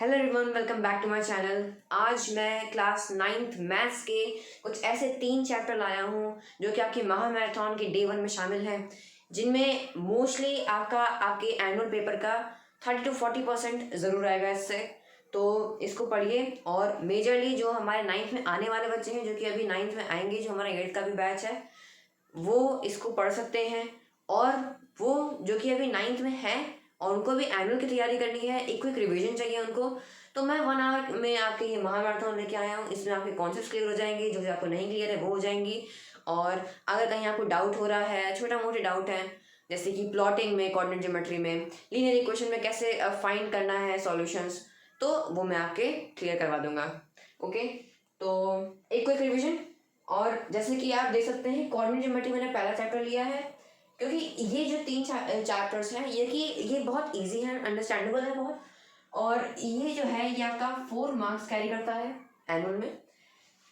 Hello everyone, welcome back to my channel. आज मैं class 9th maths के कुछ ऐसे 3 चैप्टर लाया हूँ जो कि आपके महा मैराथन के डे 1 में शामिल हैं, जिनमें मोस्टली आपके एनुअल पेपर का 30 to 40% ज़रूर आएगा इससे। तो इसको पढ़िए और मेजरली जो हमारे 9th में आने वाले बच्चे हैं, जो कि अभी 9th में आएंगे, जो हमारा 8th का भी बैच है, वो इसको पढ़ सकते हैं। और वो जो कि अभी 9th में है और उनको भी एनुअल की तैयारी करनी है, एक क्विक रिवीजन चाहिए उनको, तो मैं 1 आवर में आपके ये महामैराथन लेके आया हूँ। इसमें आपके कॉन्सेप्ट्स क्लियर हो जाएंगे, जो आपको नहीं क्लियर है वो हो जाएंगी। और अगर कहीं आपको डाउट हो रहा है, छोटा मोटे डाउट है, जैसे कि प्लॉटिंग में, कोऑर्डिनेट ज्योमेट्री में, लीनियर इक्वेशन में कैसे फाइंड करना है सॉल्यूशंस, तो वो मैं आपके क्लियर करवा दूंगा। ओके, तो एक क्विक रिविजन। और जैसे कि आप देख सकते हैं, कोऑर्डिनेट ज्योमेट्री मैंने पहला चैप्टर लिया है, क्योंकि ये जो 3 चैप्टर्स हैं, ये बहुत इजी हैं, अंडरस्टैंडेबल है बहुत। और ये जो है ये आपका 4 मार्क्स कैरी करता है एनुअल में।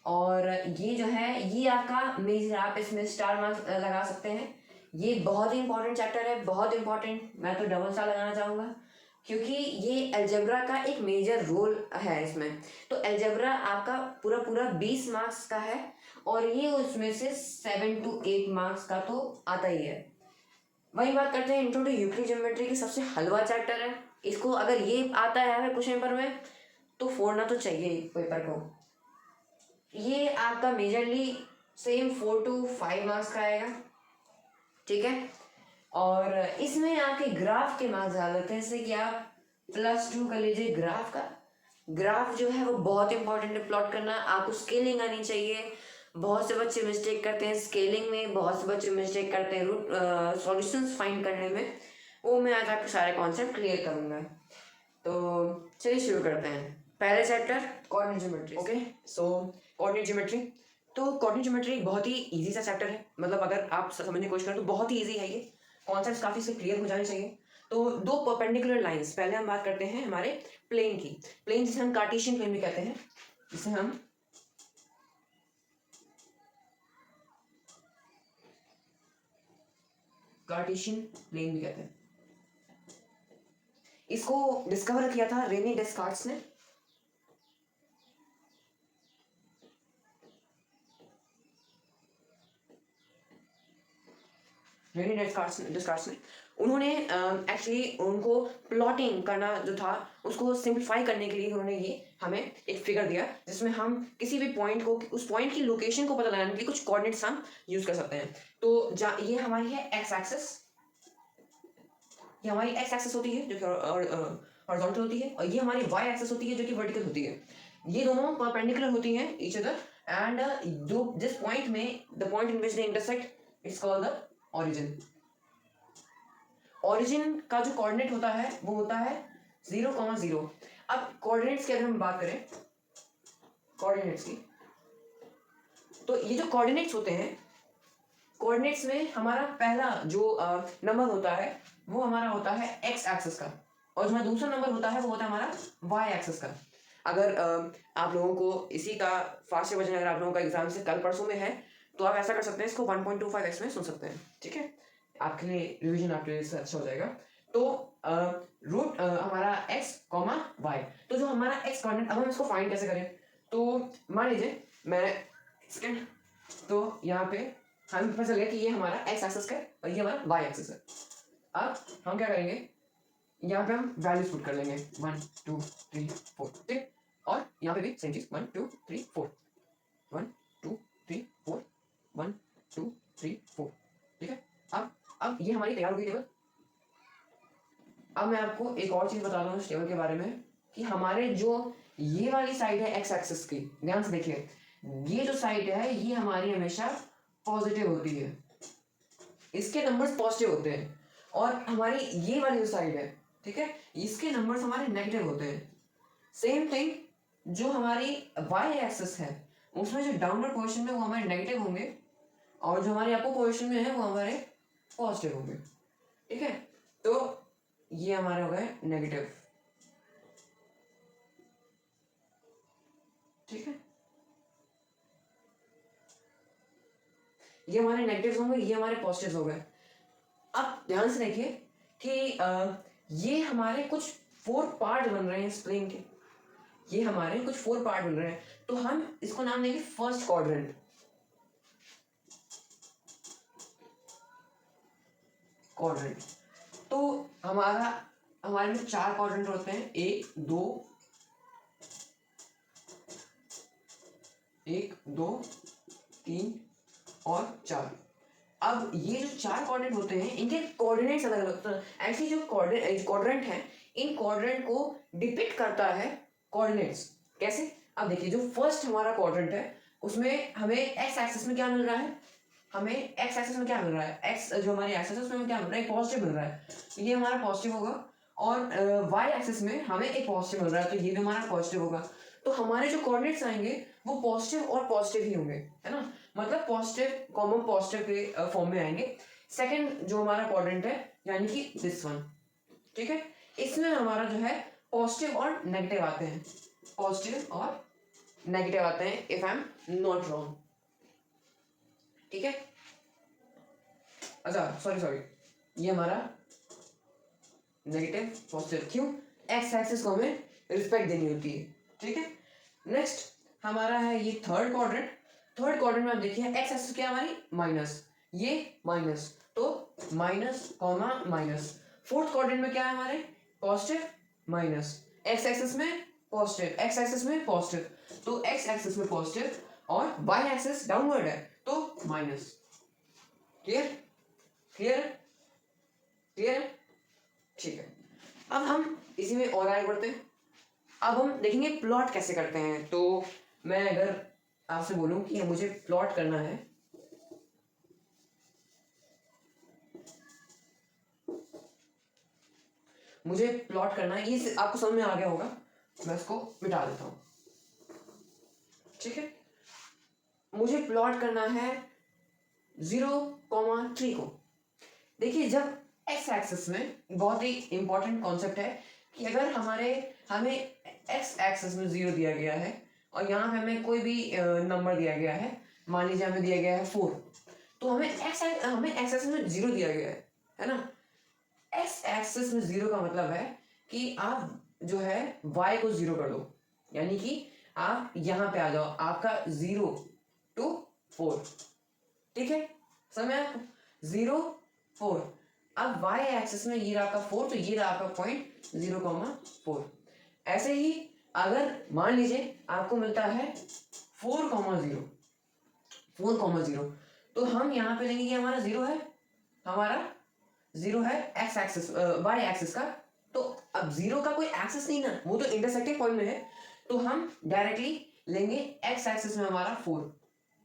और ये जो है ये आपका मेजर, आप इसमें स्टार मार्क्स लगा सकते हैं। ये बहुत ही इंपॉर्टेंट चैप्टर है, बहुत इंपॉर्टेंट। मैं तो डबल स्टार लगाना चाहूँगा, क्योंकि ये अलजेब्रा का एक मेजर रोल है इसमें। तो अलजेब्रा आपका पूरा पूरा 20 मार्क्स का है, और ये उसमें से 7 to 8 मार्क्स का तो आता ही है। वही बात करते हैं इंट्रो टू यूक्लिड ज्योमेट्री की, सबसे हलवा चैप्टर है। इसको अगर ये आता है क्वेश्चन पेपर में, तो फोड़ना तो चाहिए पेपर को। ये आपका मेजरली सेम 4 to 5 मार्क्स का आएगा, ठीक है। और इसमें आपके ग्राफ के मार्क्स ज़्यादा होते हैं, जैसे कि आप +2 कर लीजिए ग्राफ का। ग्राफ जो है वो बहुत इंपॉर्टेंट है, प्लॉट करना। आपको स्केलिंग आनी चाहिए। बहुत से बच्चे मिस्टेक करते हैं स्केलिंग में, बहुत से बच्चे मिस्टेक करते हैं रूट सॉल्यूशंस फाइंड करने में। वो मैं आज आपके सारे कॉन्सेप्ट क्लियर करूँगा। तो चलिए शुरू करते हैं। पहले चैप्टर कोऑर्डिनेट ज्योमेट्री। ओके, सो कोऑर्डिनेट ज्योमेट्री। तो कोऑर्डिनेट ज्योमेट्री बहुत ही इजी सा चैप्टर है, मतलब अगर आप समझने की कोशिश करें तो बहुत ही इजी है। ये कॉन्सेप्ट्स काफ़ी से क्लियर हो जाने चाहिए। तो 2 परपेंडिकुलर लाइंस, पहले हम बात करते हैं हमारे प्लेन की। प्लेन जिसे हम कार्टेशियन प्लेन भी कहते हैं, जिसे हम कार्टेशियन प्लेन भी कहते हैं। इसको डिस्कवर किया था रेनी डेस्कार्ट्स ने। रेनी डेस्कार्ट्स ने उन्होंने एक्चुअली उनको प्लॉटिंग करना जो था उसको सिंप्लीफाई करने के लिए उन्होंने ये हमें एक फिगर दिया, जिसमें हम किसी भी पॉइंट को, उस पॉइंट की लोकेशन को पता लगाने के लिए कुछ कोऑर्डिनेट्स हम यूज कर सकते हैं। तो ये हमारी है एक्स एक्सिस, ये हमारी एक्स एक्सिस होती है जो कि हॉरिजॉन्टल होती है, और ये हमारी वाई एक्सिस होती है जो कि वर्टिकल होती है। ये दोनों परपेंडिकुलर होती हैं ईच अदर, एंड जो जिस पॉइंट में the point in which they intersect it's called the origin. Origin का जो कोऑर्डिनेट होता है वो होता है 0,0। अब कोऑर्डिनेट्स की अगर हम बात करें, कोऑर्डिनेट्स की, तो ये जो कोऑर्डिनेट्स होते हैं, कोऑर्डिनेट्स में हमारा पहला जो नंबर होता है वो हमारा होता है एक्स एक्सिस का, और जो दूसरा नंबर होता है वो होता है हमारा वाई एक्सिस का। अगर आप लोगों को इसी का फास्ट वर्जन अगर आप लोगों का एग्जाम से कल परसों में है, तो आप ऐसा कर सकते हैं, इसको 1.25x में सुन सकते हैं, ठीक है। आपके लिए रिवीजन आपके लिए इससे अच्छा हो जाएगा। तो रूट हमारा x, y, तो जो हमारा x कोऑर्डिनेट, अब हम इसको फाइंड कैसे करें। तो मान लीजिए मैं सेकंड, तो यहाँ पे हमें पता चल गया कि ये हमारा x एक्सिस है और ये हमारा y एक्सिस है। अब हम क्या करेंगे, यहाँ पे हम वैल्यूज पुट कर लेंगे 1 2 3 4, ठीक। और यहाँ पे भी सेम चीज 1 2 3 4, 1 2 3 4, 1 2 3 4, ठीक है। अब ये हमारी तैयार हो गई टेबल। अब मैं आपको एक और चीज बता दूं इस टेबल के बारे में, कि हमारे जो ये वाली साइड है एक्स एक्सिस की, ध्यान से देखिए, ये जो साइड है ये हमारी हमेशा पॉजिटिव होती है, इसके नंबर्स पॉजिटिव होते हैं। और हमारी ये वाली जो साइड है, ठीक है, इसके नंबर्स हमारे नेगेटिव होते हैं। सेम थिंग जो हमारी वाई एक्सिस है, उसमें जो डाउनवर्ड पोजीशन में वो हमारे नेगेटिव होंगे, और जो हमारे अपर पोजीशन में है वो हमारे पॉजिटिव होंगे, ठीक है। तो ये हमारे हो गए नेगेटिव, ठीक है। ये हमारे नेगेटिव्स होंगे, ये हमारे पॉजिटिव्स हो गए। अब ध्यान से देखिए कि ये हमारे कुछ 4 पार्ट बन रहे हैं इस प्लेन के, ये हमारे कुछ 4 पार्ट मिल रहे हैं, तो हम इसको नाम देंगे फर्स्ट क्वाड्रेंट। क्वाड्रेंट तो हमारे में 4 क्वाड्रेंट होते हैं, 1 2 3 और 4। अब ये जो 4 क्वाड्रेंट होते हैं इनके कोऑर्डिनेट्स अलग अलग होते हैं। ऐसे जो क्वाड्रेंट हैं, इन क्वाड्रेंट को डिपिक्ट करता है कोऑर्डिनेट्स। कैसे? अब देखिए, जो फर्स्ट हमारा क्वाड्रेंट है उसमें हमें एक्स एक्सिस में क्या मिल रहा है, एक्स जो हमारी एक्सिस है उसमें क्या मिल रहा है, पॉजिटिव मिल रहा है, तो ये हमारा पॉजिटिव होगा। और वाई एक्सिस में हमें एक पॉजिटिव मिल रहा है, तो ये भी हमारा पॉजिटिव होगा। तो हमारे जो कोऑर्डिनेट्स आएंगे वो पॉजिटिव और पॉजिटिव ही होंगे, है ना, मतलब पॉजिटिव कॉमन पॉजिटिव के फॉर्म में आएंगे। सेकंड जो हमारा क्वाड्रेंट है यानी कि दिस वन, ठीक है, इसमें हमारा जो है पॉजिटिव और नेगेटिव आते हैं, if I am not wrong, ठीक है। अच्छा सॉरी, ये हमारा नेगेटिव पॉजिटिव, क्यों? एक्स एक्सिस को हमें रिस्पेक्ट देनी होती है, ठीक है। नेक्स्ट हमारा है ये थर्ड क्वाड्रेंट में आप देखिए एक्स एक्सिस क्या है हमारी, माइनस, ये माइनस, तो minus comma minus. Fourth quadrant में क्या है हमारे, पॉजिटिव माइनस, एक्स एक्सिस में पॉजिटिव, तो एक्स एक्सिस में पॉजिटिव और वाई एक्सिस डाउनवर्ड है तो माइनस। क्लियर, ठीक है। अब हम इसी में और आगे बढ़ते हैं। अब हम देखेंगे प्लॉट कैसे करते हैं। तो मैं अगर आपसे बोलूं कि मुझे प्लॉट करना है, ये आपको समझ में आ गया होगा, मैं इसको मिटा देता हूं, ठीक है। मुझे प्लॉट करना है 0,3 को। देखिए, जब एक्स एक्सिस में बहुत ही इंपॉर्टेंट कॉन्सेप्ट है कि अगर हमें एक्स एक्सिस में 0 दिया गया है और यहाँ पे हमें कोई भी नंबर दिया गया है, मान लीजिए हमें दिया गया है 4, तो हमें एक्स एक्सिस में 0 दिया गया है ना। एक्स एक्सिस में 0 का मतलब है कि आप जो है y को 0 कर दो, यानी कि आप यहाँ पे आ जाओ, आपका 0 to 4, ठीक है, समय आपको 0 4। अब y एक्सिस में ये रहा आपका 4, तो ये रहा आपका पॉइंट 0,4। ऐसे ही अगर मान लीजिए आपको मिलता है 4,0, तो हम यहाँ पे लेंगे कि हमारा 0 है एक्स एक्सिस वाई एक्सिस का, तो अब 0 का कोई एक्सिस नहीं ना, वो तो इंटरसेक्टिंग पॉइंट में है, तो हम डायरेक्टली लेंगे एक्स एक्सिस में हमारा 4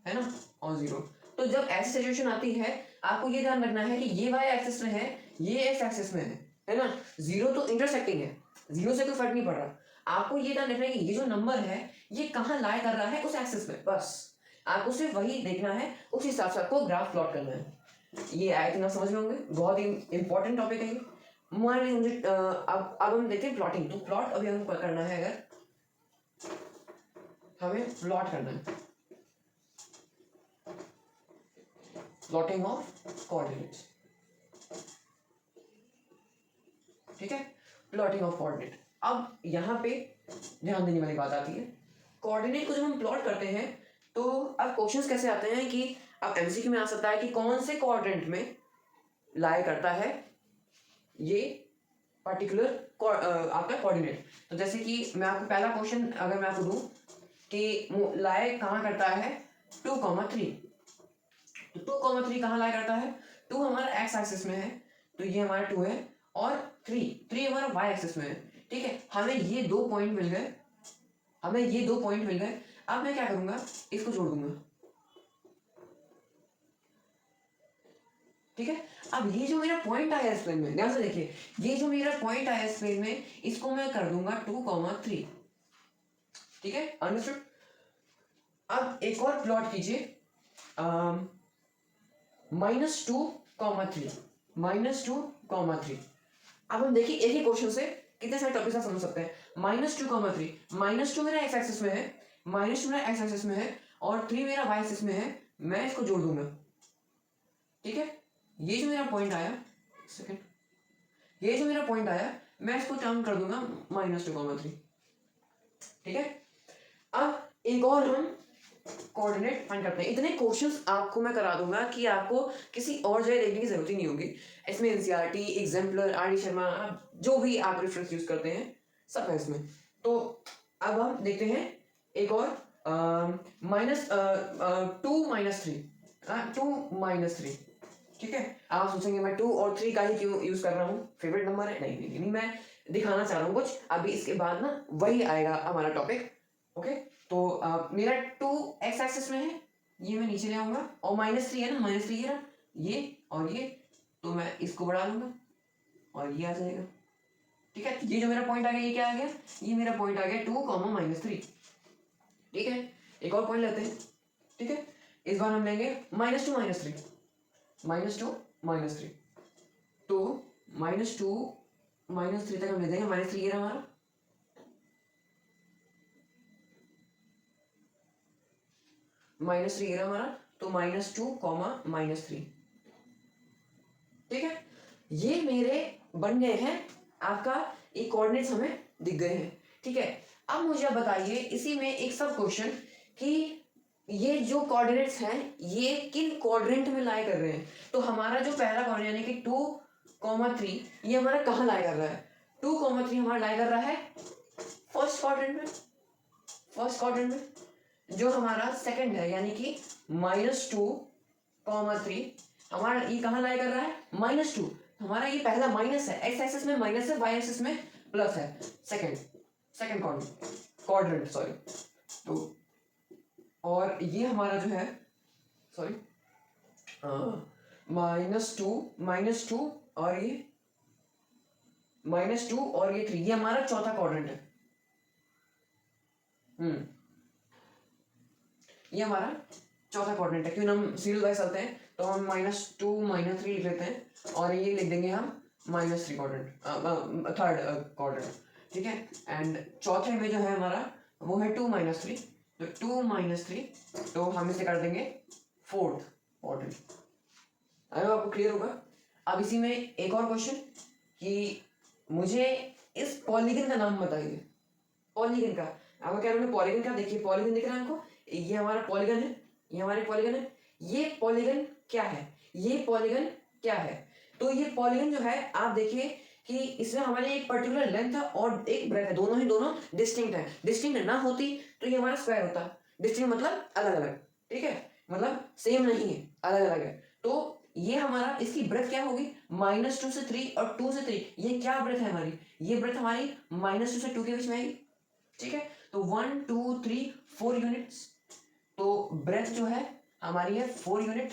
है ना और 0। तो जब ऐसी सिचुएशन आती है आपको ये ध्यान रखना है कि ये वाई एक्सिस में है, ये एक्स एक्सिस में है ना, 0 तो इंटरसेक्टिंग है, 0 से कोई फर्क नहीं पड़ रहा। आपको ये ध्यान रखना है कि ये जो नंबर है ये कहाँ लाई कर रहा है, उस एक्सिस में, बस आपको सिर्फ वही देखना है, उस हिसाब से आपको ग्राफ प्लॉट करना है। ये आई थिंक आप समझ में होंगे, बहुत ही इंपॉर्टेंट टॉपिक है ये। मान लीजिए मुझे अब हम देखते हैं प्लॉटिंग। तो प्लॉट अभी हमें करना है, अगर हमें प्लॉट करना है, प्लॉटिंग ऑफ कोऑर्डिनेट्स, ठीक है, प्लॉटिंग ऑफ कोऑर्डिनेट। अब यहाँ पे ध्यान देने वाली बात आती है, कोऑर्डिनेट को जब हम प्लॉट करते हैं तो अब क्वेश्चंस कैसे आते हैं कि अब एमसीक्यू में आ सकता है कि कौन से कोऑर्डिनेट में लाई करता है ये पर्टिकुलर आपका कोऑर्डिनेट। तो जैसे कि मैं आपको पहला क्वेश्चन अगर मैं आपको दूं कि लाई कहाँ करता है 2,3, तो 2,3 कहाँ लाई करता है, 2 हमारा एक्स एक्सिस में है, तो ये हमारा 2 है, और 3 हमारा वाई एक्सिस में है, ठीक है। हमें ये 2 पॉइंट मिल गए, अब मैं क्या करूंगा, इसको जोड़ दूंगा, ठीक है। अब ये जो मेरा पॉइंट आया इस प्लेन में, ध्यान से देखिए, ये जो मेरा पॉइंट आया इस प्लेन में, इसको मैं कर दूंगा 2,3, ठीक है, अंडरस्टूड। अब एक और प्लॉट कीजिए, -2,3। अब हम देखिए एक ही क्वेश्चन से कितने सारे टॉपिक्स आप समझ सकते हैं। -2,3, -2 मेरा एक्स एक्सिस में है, और 3 मेरा वाई एक्सिस में है, मैं इसको जोड़ दूंगा, ठीक है। ये जो मेरा पॉइंट आया, मैं इसको टर्न कर दूंगा -2,3, ठीक है, अब एक और हम कोऑर्डिनेट फाइंड करते हैं। इतने क्वेश्चंस आपको मैं करा दूंगा कि आपको किसी और जगह देखने की जरूरत ही नहीं होगी। इसमें NCERT, exemplar, R D Sharma, जो भी आप रेफरेंस यूज करते हैं सब है इसमें। तो अब हम देखते हैं एक और माइनस 2 - 3 ठीक है। आप सोचेंगे मैं 2 और 3 का ही क्यों यूज कर रहा हूँ, फेवरेट नंबर है। नहीं, मैं दिखाना चाह रहा हूँ कुछ। अभी इसके बाद ना वही आएगा हमारा टॉपिक। ओके, तो मेरा 2 एक्स एक्सिस में है, ये मैं नीचे ले आऊंगा, और -3 है ना, -3 है ना, ये और ये, तो मैं इसको बढ़ा लूंगा और ये आ जाएगा। ठीक है, ये जो मेरा पॉइंट आ गया, ये क्या आ गया, ये मेरा पॉइंट आ गया 2, -3। ठीक है, एक और पॉइंट लेते हैं। ठीक है, इस बार हम लेंगे -2 -3, -2 -3, तो -2 -3 तक हम ले देंगे। -3 ये रहा हमारा, -3 ये रहा हमारा, तो -2, -3। ठीक है, ये मेरे बन गए हैं, आपका एक कोऑर्डिनेट्स हमें दिख गए हैं। ठीक है, अब मुझे आप बताइए इसी में एक सब क्वेश्चन कि ये जो कोऑर्डिनेट्स हैं ये किन क्वाड्रेंट में लाई कर रहे हैं। तो हमारा जो पहला कोऑर्डिनेट यानी कि 2, 3 ये हमारा कहाँ लाई कर रहा है, 2, 3 हमारा लाई कर रहा है फर्स्ट क्वाड्रेंट में। फर्स्ट क्वाड्रेंट में जो हमारा सेकंड है यानी कि -2, 3 हमारा ये कहाँ लाई कर रहा है, -2। हमारा ये पहला माइनस है, एक्स एक्सिस में माइनस है, वाई एक्सिस में प्लस है। Second quadrant sorry. तो और ये हमारा जो है सॉरी -2 और ये -2 और ये 3, ये हमारा चौथा क्वाड्रेंट है। ये हमारा चौथा क्वाड्रेंट है। क्यों हम सीरियल वाइज चलते हैं तो हम -2 -3 लिख लेते हैं और ये लिख देंगे हम -3 क्वाड्रेंट, थर्ड क्वाड्रेंट। ठीक है, एंड चौथे में जो है हमारा वो है 2 -3, तो 2 -3, तो हम इसे कर देंगे फोर्थ क्वाड्रेंट। आई होप आपको क्लियर होगा। अब इसी में एक और क्वेश्चन कि मुझे इस पॉलीगन का नाम बताइए। पॉलीगन का आपको कह रहा हूँ, पॉलीगन का देखिए, पॉलीगन दिख रहा है आपको, ये हमारा पॉलीगन है, ये हमारे पॉलीगन है। ये पॉलीगन क्या है, ये पॉलीगन क्या है, तो ये पॉलीगन जो है आप देखिए कि इसमें हमारे एक पर्टिकुलर लेंथ है और एक ब्रेथ है, दोनों डिस्टिंक्ट है। डिस्टिंक्ट ना होती तो ये हमारा स्क्वायर होता। डिस्टिंक्ट मतलब अलग अलग, ठीक है, मतलब सेम नहीं है, अलग अलग है। तो ये हमारा इसकी ब्रेथ क्या होगी, -2 से 3 और 2 से 3, ये क्या ब्रेथ है हमारी, ये ब्रेथ हमारी -2 से 2 के बीच में आएगी। ठीक है, तो 1 2 3 4 यूनिट्स, तो ब्रेथ जो है हमारी है 4 यूनिट।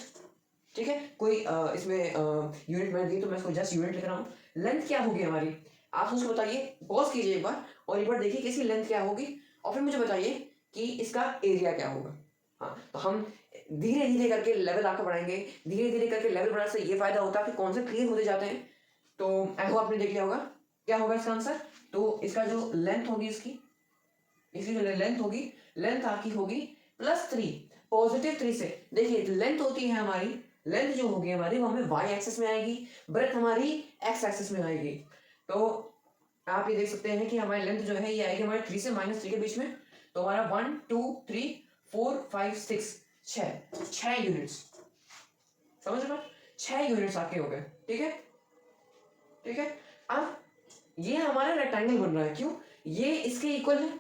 ठीक है, कोई इसमें यूनिट मैंने दी तो मैं इसको जस्ट यूनिट लिख रहा हूँ। लेंथ क्या होगी हमारी, आप उसको बताइए, पॉज कीजिए एक बार और एक बार देखिए कि इसकी लेंथ क्या होगी और फिर मुझे बताइए कि इसका एरिया क्या होगा। हाँ, तो हम धीरे धीरे करके लेवल आपका बढ़ाएंगे, धीरे धीरे करके लेवल बढ़ाने से ये फायदा होता है कि कॉन्सेप्ट क्लियर होते जाते हैं। तो आई होप आपने देख लिया होगा क्या होगा इसका आंसर। तो इसका जो लेंथ होगी, इसकी जो लेंथ होगी, लेंथ आपकी होगी +3, +3 से। देखिए लेंथ होती है हमारी, लेंथ जो होगी हमारी वो हमें y एक्सिस में आएगी, ब्रेथ हमारी x एक्सिस में आएगी। तो आप ये देख सकते हैं कि हमारी लेंथ जो है ये आएगी हमारे 3 से -3 के बीच में। तो हमारा 1 2 3 4 5 6 6 यूनिट्स, समझ रहे हो, 6 यूनिट्स आपके हो गए। ठीक है, ठीक है, अब ये हमारा रेक्टेंगल बन रहा है, क्यों, ये इसके इक्वल है।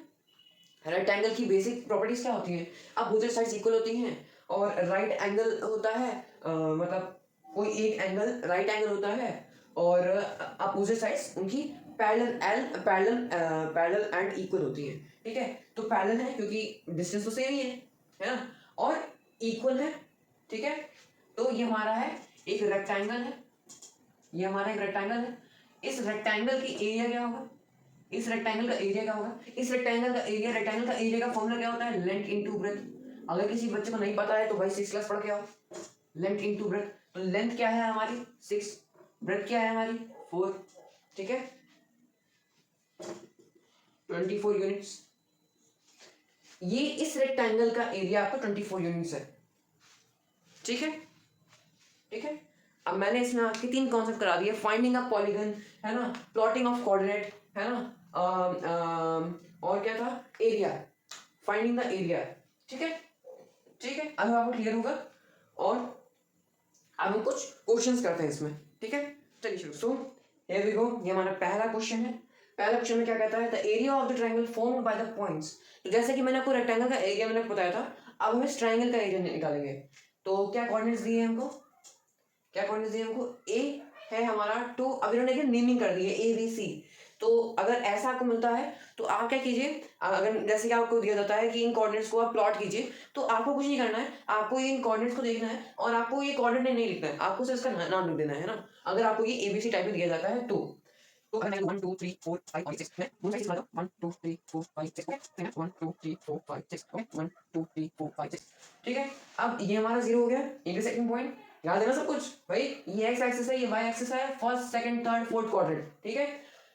रेक्टेंगल की बेसिक प्रॉपर्टीज क्या होती हैं, अब बोथ साइड्स इक्वल होती हैं और राइट एंगल होता है, मतलब कोई एक एंगल राइट एंगल होता है और अपोजिट साइड्स उनकी पैरेलल एंड इक्वल होती हैं। ठीक है, तो पैरेलल है क्योंकि डिस्टेंस तो सेम ही है ना, और इक्वल है। ठीक है, तो ये हमारा है एक रेक्टेंगल है, ये हमारा एक रेक्टेंगल है। इस रेक्टेंगल की एरिया क्या होगा, इस रेक्टेंगल का एरिया क्या होगा, इस रेक्टेंगल का एरिया का फॉर्मूला क्या होता है, लेंथ इनटू ब्रेथ। अगर किसी बच्चे को नहीं पता है तो भाई 6 क्लास पढ़ के आओ, लेंथ इनटू ब्रेथ। तो लेंथ क्या है हमारी 6, ब्रेथ क्या है हमारी 4। ठीक है, 24 यूनिट्स। ये इस रेक्टेंगल का एरिया आपका 24 यूनिट्स है। ठीक है, ठीक है, अब मैंने इसमें आपके 3 कॉन्सेप्ट करा दिए, फाइंडिंग ऑफ पॉलीगन है ना, प्लॉटिंग ऑफ कोऑर्डिनेट है ना, और क्या था, एरिया, फाइंडिंग द एरिया। ठीक है, ठीक है, अब आपको क्लियर होगा। और अब हम कुछ क्वेश्चंस करते हैं इसमें। ठीक है, चलिए शुरू। सो हियर वी गो, ये हमारा पहला क्वेश्चन है। पहला क्वेश्चन में क्या कहता है, the area of the triangle formed by the points. तो जैसे कि मैंने आपको रेक्टेंगल का एरिया मैंने आपको बताया था, अब हम इस ट्रायंगल का एरिया निकालेंगे। तो क्या कोऑर्डिनेट्स दिए हैं हमको, क्या कोऑर्डिनेट्स दिए हमको, ए है हमारा 2, अब इन्होंने क्या नेमिंग कर दी है ए बी सी। तो अगर ऐसा आपको मिलता है तो आप क्या कीजिए, अगर जैसे कि आपको दिया जाता है कि इन कोऑर्डिनेट्स को आप प्लॉट कीजिए, तो आपको कुछ नहीं करना है, आपको ये इन कोऑर्डिनेट्स को देखना है और आपको ये कोऑर्डिनेट नहीं लिखना है, आपको सिर्फ इसका नाम लिख देना है ना। अगर आपको ये एबीसी टाइप में दिया जाता है तो अगर मैं 1 2 3 4 5 और 6 मैं दूसरा चीज बना दो 1 2 3 4 5 6 ओके, फिर 1 2 3 4 5 6 ओके 1 2 3 4 5 6। ठीक है, अब ये हमारा जीरो हो गया, इंटरसेक्टिंग पॉइंट। याद है ना सब कुछ भाई, ये एक्स एक्सिस है, ये वाई एक्सिस है, first second third fourth quadrant. ठीक है,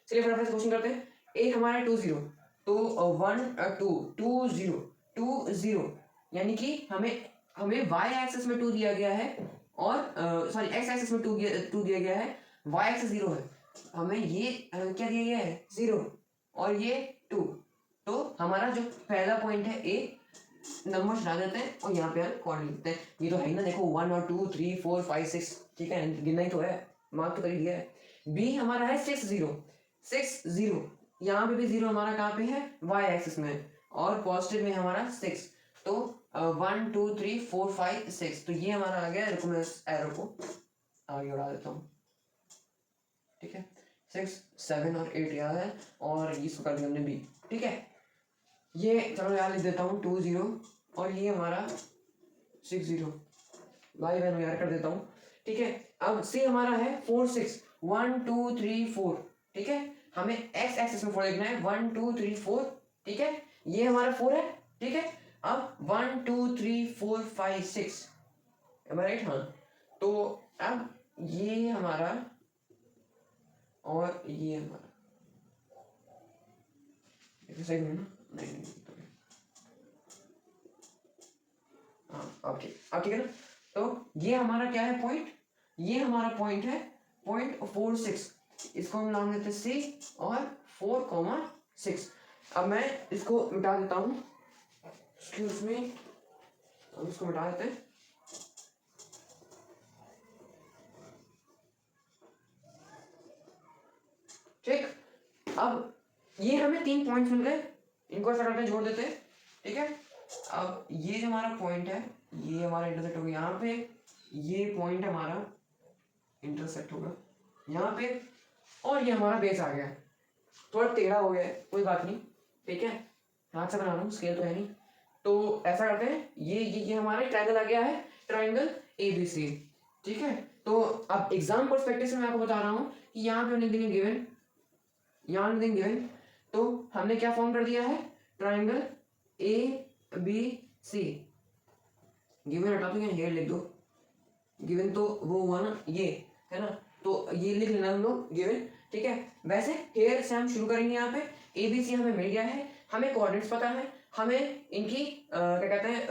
चलिए फटाफट से क्वेश्चन करते हैं। ए हमारा 2 0, तो 1 2 2 0 2 0, यानी कि हमें वाई एक्सिस में 2 दिया गया है और सॉरी एक्स एक्सिस में 2 दिया गया है, वाई एक्सिस 0 है, हमें ये क्या दिया गया है 0 और ये 2। तो हमारा जो पहला पॉइंट है ए, नंबर हटा देते हैं और यहाँ पे हम कोऑर्डिनेट लिखते हैं। ये तो है ही ना, देखो 1 और 2 3 4 5 6, ठीक है, गिनना ही तो है, मार्क तो कर ही दिया है। बी हमारा है 6 0 6 0, यहाँ पे भी 0 हमारा कहाँ पे है, वाई एक्सिस में, और पॉजिटिव में हमारा 6। तो 1 2 3 4 5 6, तो ये हमारा आ गया। रुको मैं इस एरो को आगे उड़ा देता हूँ। ठीक है, 6 7 और 8 याद है, और इसको कर दिया हमने बी। ठीक है, ये चलो यार लिख देता हूँ 2 0 और ये हमारा 6 0, भाई बहन यार कर देता हूँ। ठीक है, अब सी हमारा है 4 6 1 2 3 4। ठीक है, हमें एक्स एक्सिस में 4 लिखना है, 1 2 3 4। ठीक है, ये हमारा 4 है। ठीक है, अब 1 2 3 4 5 6, राइट, हाँ। तो अब ये हमारा और ये हमारा सही है ना, नहीं हाँ, अब ठीक है ना। तो ये हमारा क्या है पॉइंट, ये हमारा पॉइंट है पॉइंट 4 6, इसको हम नाम देते हैं सी और 4 6। अब मैं इसको मिटा देता हूँ, एक्सक्यूज मी, हम इसको मिटा देते हैं। ठीक, अब ये हमें 3 पॉइंट्स मिल गए, इनको ऐसा करके जोड़ देते हैं। ठीक है, अब ये जो हमारा पॉइंट है, ये हमारा इंटरसेक्ट होगा यहाँ पे, ये पॉइंट हमारा इंटरसेक्ट होगा यहाँ पे, और ये हमारा बेस आ गया। थोड़ा टेढ़ा हो गया है, कोई बात नहीं। ठीक है, हाथ से बना रहा हूँ, स्केल तो है नहीं। तो ऐसा करते हैं, ये हमारा ट्रायंगल आ गया है, ट्रायंगल ABC। ठीक है, तो अब एग्जाम पर्सपेक्टिव से मैं आपको बता रहा हूँ कि यहाँ पे हमने देंगे गिवन, यहाँ देंगे गिवन, तो हमने क्या फॉर्म कर दिया है, ट्रायंगल ABC। गिवन हटा दो, यहाँ हेयर लिख दो, गिवन तो वो हुआ ना, ये है ना, तो ये लिख लेना हम लोग गिवन। ठीक है, वैसे हेयर से हम शुरू करेंगे। यहाँ पे ABC हमें मिल गया है, हमें कोऑर्डिनेट्स पता है, हमें इनकी क्या कहते हैं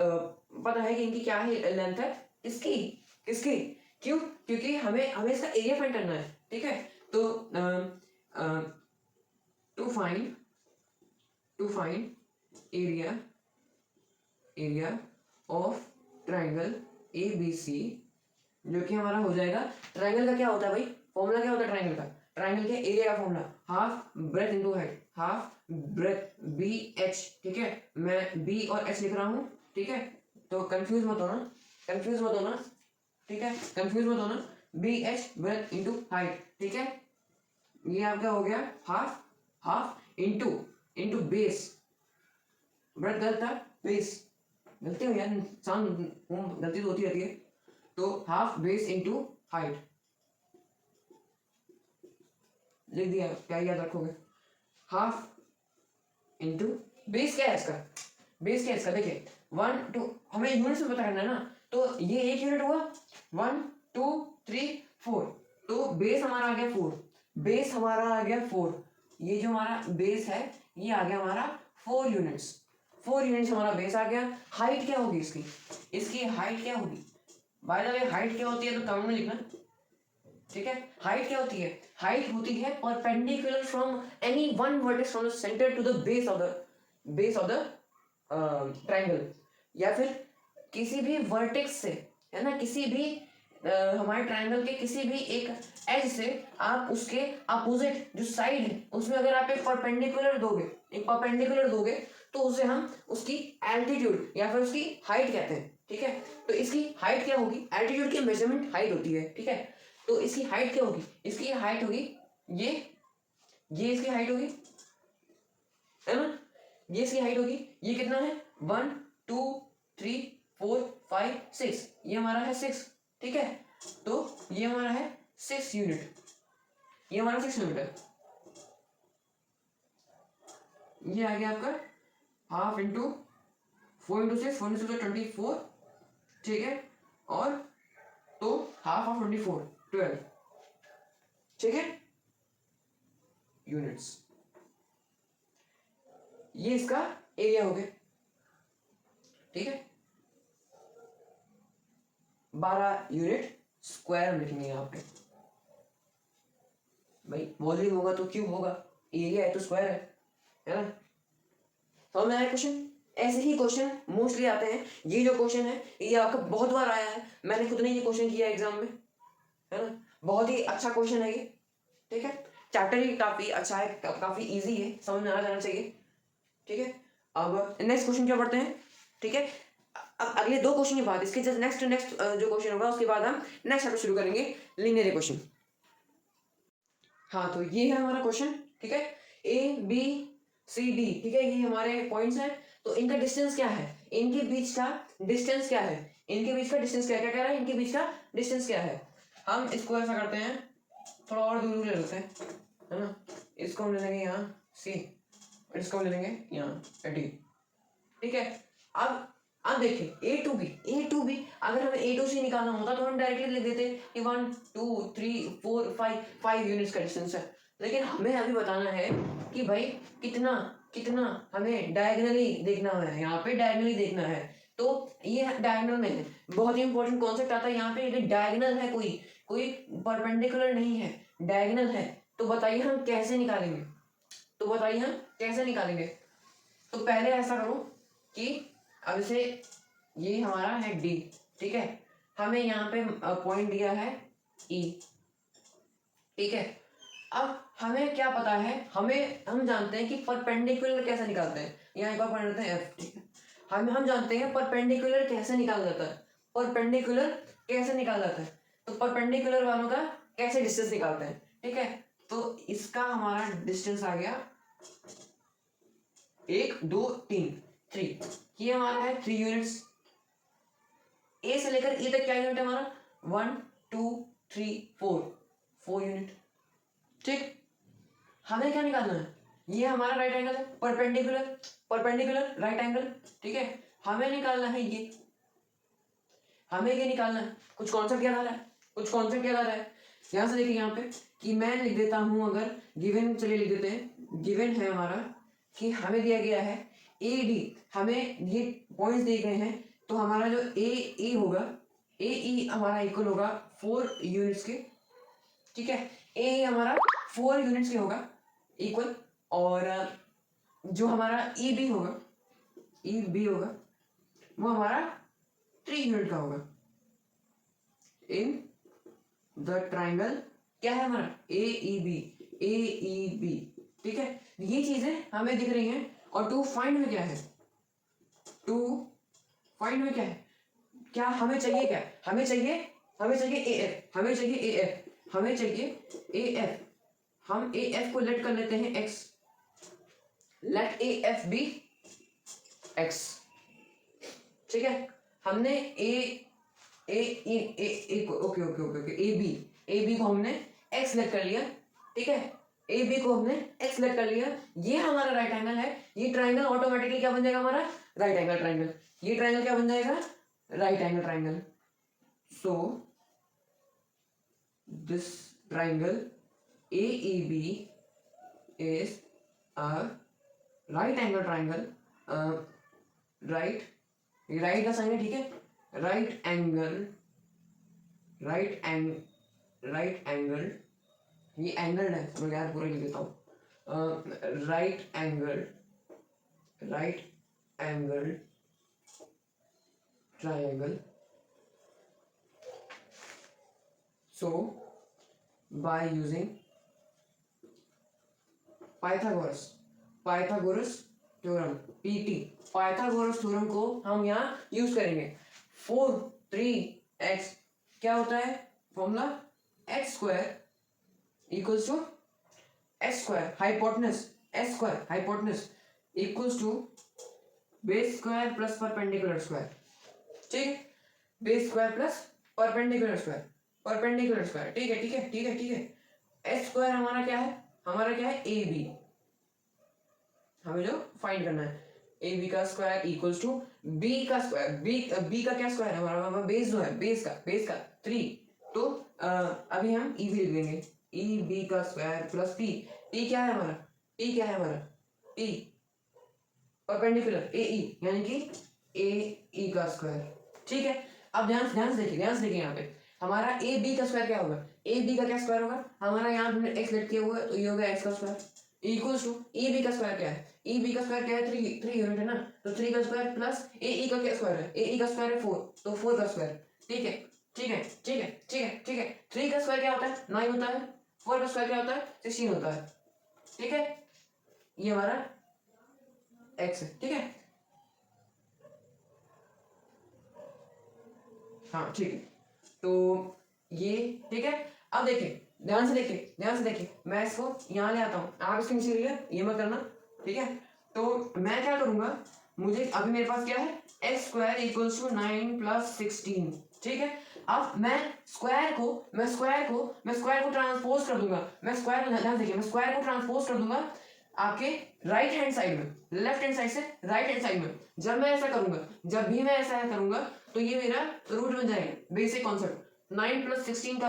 पता है कि इनकी क्या है लेंथ है, इसकी किसकी, क्यों, क्योंकि हमें इसका एरिया फाइंड करना है। ठीक है, तो to find area of triangle ABC, जो कि हमारा हो जाएगा, ट्रायंगल का क्या होता है भाई, फॉर्मूला क्या होता है ट्रायंगल का, ट्रायंगल के एरिया का formula half breadth into height, half breadth BH। ठीक है, मैं B और H लिख रहा हूँ। ठीक है, तो कंफ्यूज मत होना, ठीक है, कंफ्यूज मत होना, BH ब्रेथ इनटू हाइट। ठीक है, ये आपका हो गया हाफ इनटू बेस, ब्रेथ गलत था, बेस गलती हो यार, इंसान गलती तो होती रहती है। तो हाफ बेस इनटू हाइट लिख दिया, क्या याद रखोगे, हाफ इनटू बेस क्या है इसका, बेस क्या है इसका, देखिए 1 2, हमें यूनिट्स में पता करना है ना, तो ये एक यूनिट हुआ 1 2 3 4, तो बेस हमारा आ गया 4, बेस हमारा आ गया 4, ये जो हमारा बेस है ये आ गया हमारा 4 यूनिट्स, 4 यूनिट्स हमारा बेस आ गया। हाइट क्या होगी इसकी हाइट क्या होगी, बाय द वे हाइट क्या होती है तो कमेंट में लिखना, ठीक है, हाइट क्या होती है, हाइट होती है perpendicular from any one vertex from the centre to the base of the triangle, या फिर किसी भी वर्टेक्स से, है ना, किसी भी हमारे ट्राइंगल के किसी भी एक एज से आप उसके अपोजिट जो साइड है उसमें अगर आप एक परपेंडिकुलर दोगे तो उसे हम उसकी एल्टीट्यूड या फिर उसकी हाइट कहते हैं। ठीक है, तो इसकी हाइट क्या होगी, एल्टीट्यूड की मेजरमेंट हाइट होती है। ठीक है, तो इसकी हाइट क्या होगी, इसकी हाइट होगी ये इसकी हाइट होगी, है ना, ये इसकी हाइट होगी, ये कितना है 1 2 3 4 5 6, ये हमारा है 6। ठीक है, तो ये हमारा है 6 यूनिट, ये हमारा 6 यूनिट है। ये आ गया आपका हाफ इंटू 4 इंटू 6, 4 इंटू 6 24। ठीक है, और तो हाफ ऑफ 24 12। ठीक है, यूनिट्स, ये इसका एरिया हो गया। ठीक है, 12 यूनिट स्क्वायर लिखेंगे यहाँ पे। भाई वॉल्यूम होगा तो क्यूब होगा, एरिया है तो स्क्वायर है ना। समझ में आया क्वेश्चन? ऐसे ही क्वेश्चन मोस्टली आते हैं। ये जो क्वेश्चन है ये आपका बहुत बार आया है, मैंने खुद ने ये क्वेश्चन किया एग्जाम में, है ना। बहुत ही अच्छा क्वेश्चन है ये। ठीक है, चैप्टर ही काफी अच्छा है, काफी इजी है, समझ में आ जाना चाहिए। ठीक है, अब नेक्स्ट क्वेश्चन क्या पढ़ते हैं। ठीक है, अब अगले 2 क्वेश्चन के बाद इसके जस्ट नेक्स्ट जो क्वेश्चन होगा उसके बाद हम नेक्स्ट चैप्टर शुरू करेंगे, लीनियर इक्वेशन। हाँ, तो ये है हमारा क्वेश्चन। ठीक है, ए बी सी डी, ठीक है, ये हमारे पॉइंट्स हैं। तो इनका डिस्टेंस क्या है, इनके बीच का डिस्टेंस क्या है, इनके बीच का डिस्टेंस क्या क्या कह रहा है, इनके बीच का डिस्टेंस क्या है। हम इसको ऐसा करते हैं, थोड़ा और दूर ले लेते हैं, है ना। इसको हम ले लेंगे यहाँ सी, और इसको हम ले लेंगे यहाँ डी। ठीक है, अब देखिए ए टू बी अगर हमें ए टू सी निकालना होता तो हम डायरेक्टली लिख देते कि 1 2 3 4 5 यूनिट्स का डिस्टेंस है। लेकिन हमें अभी बताना है कि भाई कितना कितना हमें डायगनली देखना है, यहाँ पे डायगनली देखना है। तो ये डायगनल में है, बहुत ही इंपॉर्टेंट कॉन्सेप्ट आता है यहाँ पे। यदि डायगनल है, कोई परपेंडिकुलर नहीं है, डायगनल है, तो बताइए हम कैसे निकालेंगे, तो पहले ऐसा करो कि अब से ये हमारा है डी। ठीक है, हमें यहाँ पे पॉइंट दिया है ई। ठीक है, अब हमें क्या पता है, हम जानते हैं कि परपेंडिकुलर कैसे निकालते हैं। यहाँ एक बार पढ़ लेते हैं एफ। ठीक है, हम जानते हैं परपेंडिकुलर कैसे निकाला जाता है, तो परपेंडिकुलर वालों का कैसे डिस्टेंस निकालते हैं। ठीक है, तो इसका हमारा डिस्टेंस आ गया 1 2 3 3, ये हमारा है 3 यूनिट्स। ए से लेकर ई तक क्या यूनिट है हमारा 1 2 3 4 यूनिट। ठीक, हमें क्या निकालना है, ये हमारा राइट एंगल है, परपेंडिकुलर राइट एंगल। ठीक है, हमें निकालना है ये निकालना है। कुछ कॉन्सेप्ट याद आ रहा है, यहाँ से देखिए, यहाँ पे कि मैं लिख देता हूँ, अगर गिवन, चलिए लिख देते हैं, गिवन है हमारा कि हमें दिया गया है ए डी, हमें ये पॉइंट्स दिए गए हैं, तो हमारा जो ए होगा, ए हमारा इक्वल होगा 4 यूनिट्स के। ठीक है, ए हमारा 4 यूनिट्स के होगा इक्वल, और जो हमारा ई बी होगा वो हमारा 3 यूनिट का होगा इन द ट्राइंगल। क्या है हमारा ए ई बी। ठीक है, ये चीजें हमें दिख रही हैं। और टू फाइंड में क्या है, क्या हमें चाहिए, क्या हमें चाहिए ए एफ, हम ए एफ को लेट कर लेते हैं x, let A F be x. ठीक है, हमने ए बी को हमने एक्स लेट कर लिया। ठीक है, ए बी को हमने एक्स लेट कर लिया, ये हमारा राइट एंगल है। ये ट्राइंगल ऑटोमेटिकली क्या बन जाएगा हमारा राइट एंगल ट्राइंगल। ये ट्राइंगल क्या बन जाएगा right angle triangle. So this triangle AEB is a right angle triangle, right का साइन है। ठीक है, राइट राइट एंगल, ये एंगल है मैं यार पूरा लिख देता हूँ, right angle triangle. So by using Pythagoras theorem PT, Pythagoras theorem को हम यहाँ यूज करेंगे। 4 3x क्या होता है formula, x square equals to s square hypotenuse equals to base square plus perpendicular square. ठीक है, base square plus perpendicular square, ठीक है। एस स्क्वायर हमारा क्या है, ए बी, हमें जो फाइंड करना है ए बी का स्क्वायर इक्वल्स टू बी का स्क्वायर, बी का क्या स्क्वायर है हमारा, बेस जो है बेस का 3, तो अभी हम ई भी लिख देंगे, ई बी का स्क्वायर प्लस पी क्या है हमारा, पी परपेंडिकुलर ए ई, यानी कि ए ई का स्क्वायर। ठीक है, अब ध्यान से देखिए यहाँ पे हमारा ए बी का स्क्वायर क्या होगा, ए बी का क्या स्क्वायर होगा, हमारा यहाँ हमने एक्स लेट किया हुआ है तो ये होगा एक्स का square equals to E B का स्क्वायर क्या है, ई बी का स्क्वायर क्या है 3 यूनिट है ना, तो 3 का स्क्वायर प्लस ए ई का क्या स्क्वायर है, ए ई का स्क्वायर है 4, तो 4 का स्क्वायर। ठीक है 3 का स्क्वायर क्या होता है 9 होता है, 4 का स्क्वायर क्या होता है 16 होता है। ठीक है, ये हमारा एक्स है। ठीक है, हाँ ठीक है, तो ये ठीक है। अब देखिए ध्यान से देखिए मैं इसको यहाँ ले आता हूँ, आप इसके नीचे रहिए, ये मत करना। ठीक है, तो मैं क्या करूंगा, मुझे अभी मेरे पास क्या है x square equals to 9 plus 16। ठीक है, अब मैं स्क्वायर को ट्रांसपोज कर दूंगा, मैं स्क्वायर को ट्रांसपोज कर दूंगा आपके राइट हैंड साइड में, लेफ्ट हैंड साइड से राइट हैंड साइड में। जब भी मैं ऐसा करूंगा तो ये मेरा रूट बन जाएगा, बेसिक कॉन्सेप्ट 9 प्लस 16 का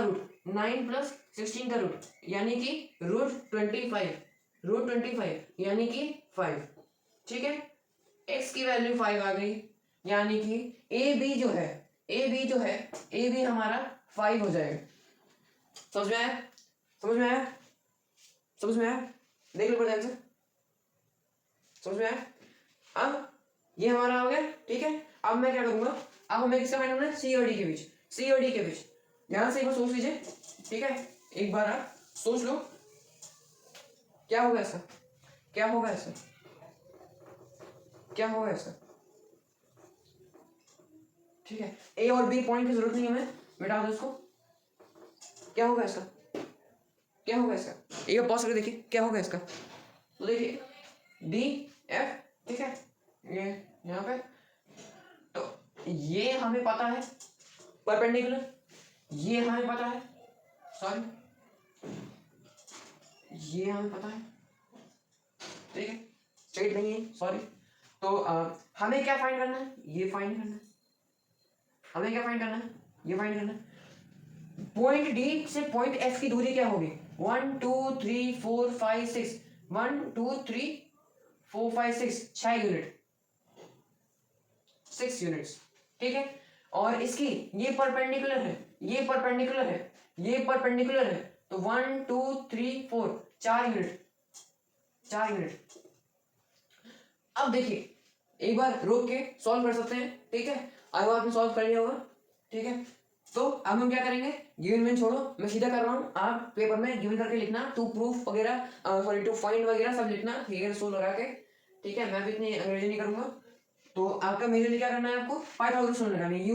रूट, यानी कि रूट 25 यानी कि 5। ठीक है, x की वैल्यू 5 आ गई, यानी कि ए बी जो है हमारा 5 हो जाएगा। समझ में आया देख लो ध्यान से, समझ में आया। अब ये हमारा हो गया। ठीक है, अब मैं क्या करूंगा, अब हमें किसका फाइंड करना है, सी और डी के बीच। ध्यान से एक बार सोच लीजिए। ठीक है, एक बार आप सोच लो क्या होगा इसका, ठीक है, ए और बी पॉइंट की जरूरत नहीं है, हमें मिटा दो इसको। क्या होगा इसका, एक बार पॉज करके देखिए क्या होगा इसका। तो देखिए डी एफ, ठीक है, ये यहाँ पे, तो ये हमें पता है परपेंडिकुलर, ये हमें पता है ठीक है, स्ट्रेट नहीं है सॉरी। तो हमें क्या फाइंड करना है, ये फाइंड करना है। पॉइंट डी से पॉइंट एफ की दूरी क्या होगी, 1 2 3 4 5 6, 1 2 3 4 5 6, 6 यूनिट, 6 यूनिट्स। ठीक है, और इसकी ये परपेंडिकुलर है, तो 1 2 3 4, 4 यूनिट। अब देखिए एक बार रोक के सॉल्व कर सकते हैं। ठीक है, अब आपने सॉल्व कर लिया होगा। ठीक है, तो अब हम क्या करेंगे, गिवन में छोड़ो, मैं सीधा कर रहा हूँ, आप पेपर में गिवन करके लिखना, टू प्रूफ वगैरह टू फाइंड वगैरह सब लिखना, फिगर सो लगा के। ठीक है, मैं भी इतनी अंग्रेजी नहीं करूंगा। तो आपका मेजरली क्या करना है, आपको पाइथागोरस थ्योरम लगानी है,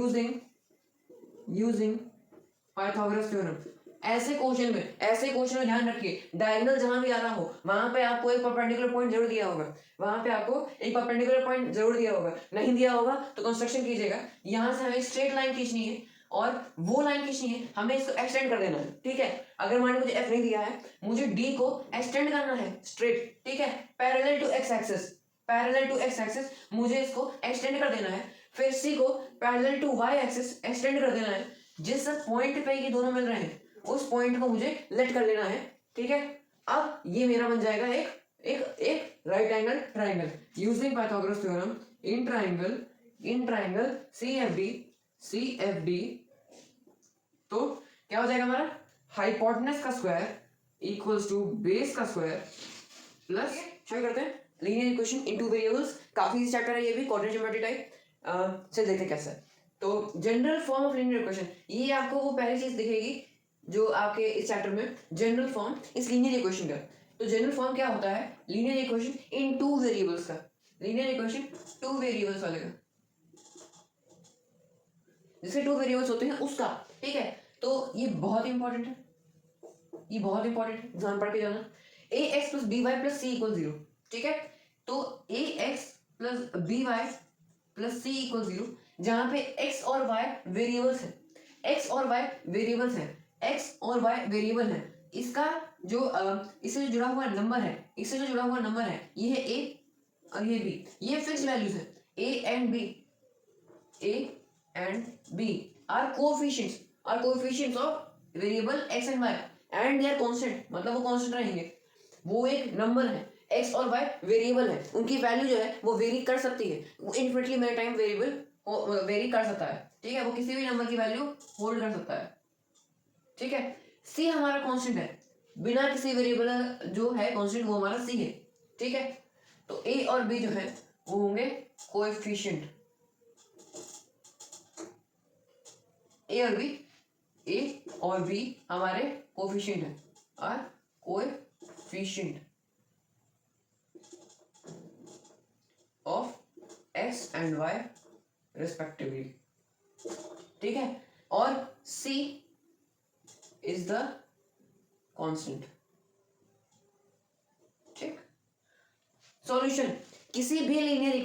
यूजिंग पाइथागोरस थ्योरम। ऐसे क्वेश्चन में ध्यान रखिए, डायगोनल जहां भी आ रहा हो वहां पे आपको एक परपेंडिकुलर पॉइंट जरूर दिया होगा, नहीं दिया होगा तो कंस्ट्रक्शन कीजिएगा। यहां से हमें स्ट्रेट लाइन खींचनी है और वो लाइन खींचनी है, हमें इसको एक्सटेंड कर देना है। ठीक है, अगर मान मुझे एफ नहीं दिया है, मुझे डी को एक्सटेंड करना है स्ट्रेट। ठीक है, पैरेलल टू एक्स एक्सिस मुझे इसको एक्सटेंड कर देना है। फिर सी को parallel to Y axis extend कर देना है। जिस पॉइंट पे ये दोनों मिल रहे हैं उस पॉइंट को मुझे लेट कर लेना है। ठीक है, अब ये मेरा बन जाएगा एक right angle triangle using Pythagoras theorem in triangle C F D. तो क्या हो जाएगा हमारा, हाइपोटेनस का स्क्वायर इक्वल्स टू बेस का स्क्वायर प्लस, शुरू करते हैं, linear equation in two variables. काफी इजी चैप्टर है ये भी, कोऑर्डिनेट ज्योमेट्री टाइप। चल देखते हैं कैसे है। तो general form of linear equation, ये आपको वो पहली चीज दिखेगी जो आपके इस चैप्टर में जनरल फॉर्म इस लीनियर इक्वेशन का। तो जनरल फॉर्म क्या होता है linear equation in two variables का, लीनियर इक्वेशन टू वेरिएबल्स वाले का, जिसके टू वेरिएबल्स होते हैं उसका। ठीक है, तो ये बहुत इंपॉर्टेंट है, ये बहुत इंपॉर्टेंट है, ध्यान पढ़ के जाना। A x plus B Y plus C equal 0। ठीक है, तो a x plus B Y plus C equal 0, जहां पे एक्स और वाई वेरिएबल्स है, एक्स और वाई वेरिएबल्स है, एक्स और वाई वेरिएबल है। इसका जो इससे जो जुड़ा हुआ नंबर है, इससे जो जुड़ा हुआ नंबर है, ये है ए और ये बी, ये फिक्स वैल्यूज है। A and B, A and B are coefficients of variable X and Y and they are constant, मतलब वो कांस्टेंट रहेंगे, वो एक नंबर है। एक्स और वाई वेरिएबल है, उनकी वैल्यू जो है वो वेरी कर सकती है, वो इनफिनिटली मेनी टाइम वेरी कर सकता है। ठीक है, वो किसी भी नंबर की वैल्यू होल्ड कर सकता है। ठीक है, सी हमारा कांस्टेंट है, बिना किसी वेरिएबल जो है कांस्टेंट, वो हमारा सी है। ठीक है, तो ए और बी जो है वो होंगे कोएफिशिएंट, ए और बी हमारे कोएफिशिएंट है, और coefficient of X and Y respectively. ठीक है, और c इज द कांस्टेंट। ठीक, सॉल्यूशन किसी भी लीनियर